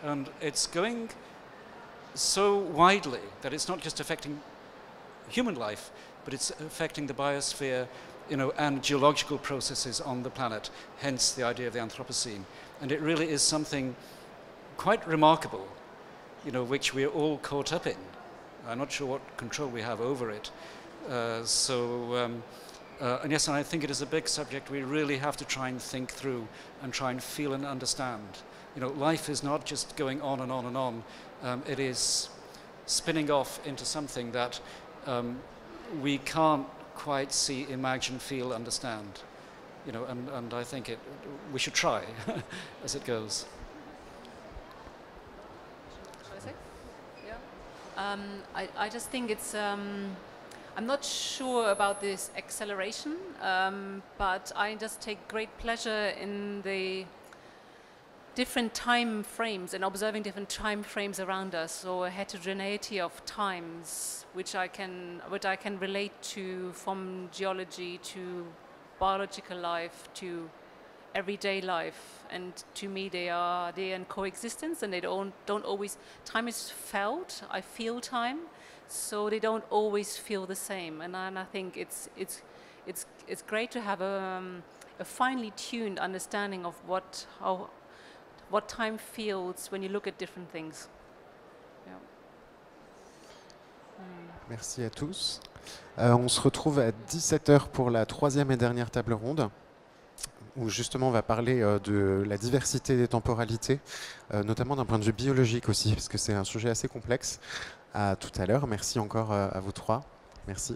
And it's going so widely that it's not just affecting human life, but it's affecting the biosphere, you know, and geological processes on the planet, hence the idea of the Anthropocene. And it really is something quite remarkable, you know, which we're all caught up in. I'm not sure what control we have over it. And yes, and I think it is a big subject we really have to try and think through and try and feel and understand. You know, life is not just going on and on and on. It is spinning off into something that we can't quite see, imagine, feel, understand. You know, and I think we should try as it goes. Shall I say? Yeah. I just think it's. I'm not sure about this acceleration, but I just take great pleasure in the different time frames and observing different time frames around us, so a heterogeneity of times, which I can relate to, from geology to biological life to everyday life, and to me they are in coexistence, and they don't always. Time is felt. I feel time. So they don't always feel the same, and I think it's great to have a finely tuned understanding of what time feels when you look at different things. Yeah. Merci à tous. On se retrouve à 17h pour la troisième et dernière table ronde, où justement on va parler de la diversité des temporalités, notamment d'un point de vue biologique aussi, parce que c'est un sujet assez complexe. À tout à l'heure. Merci encore à vous trois. Merci.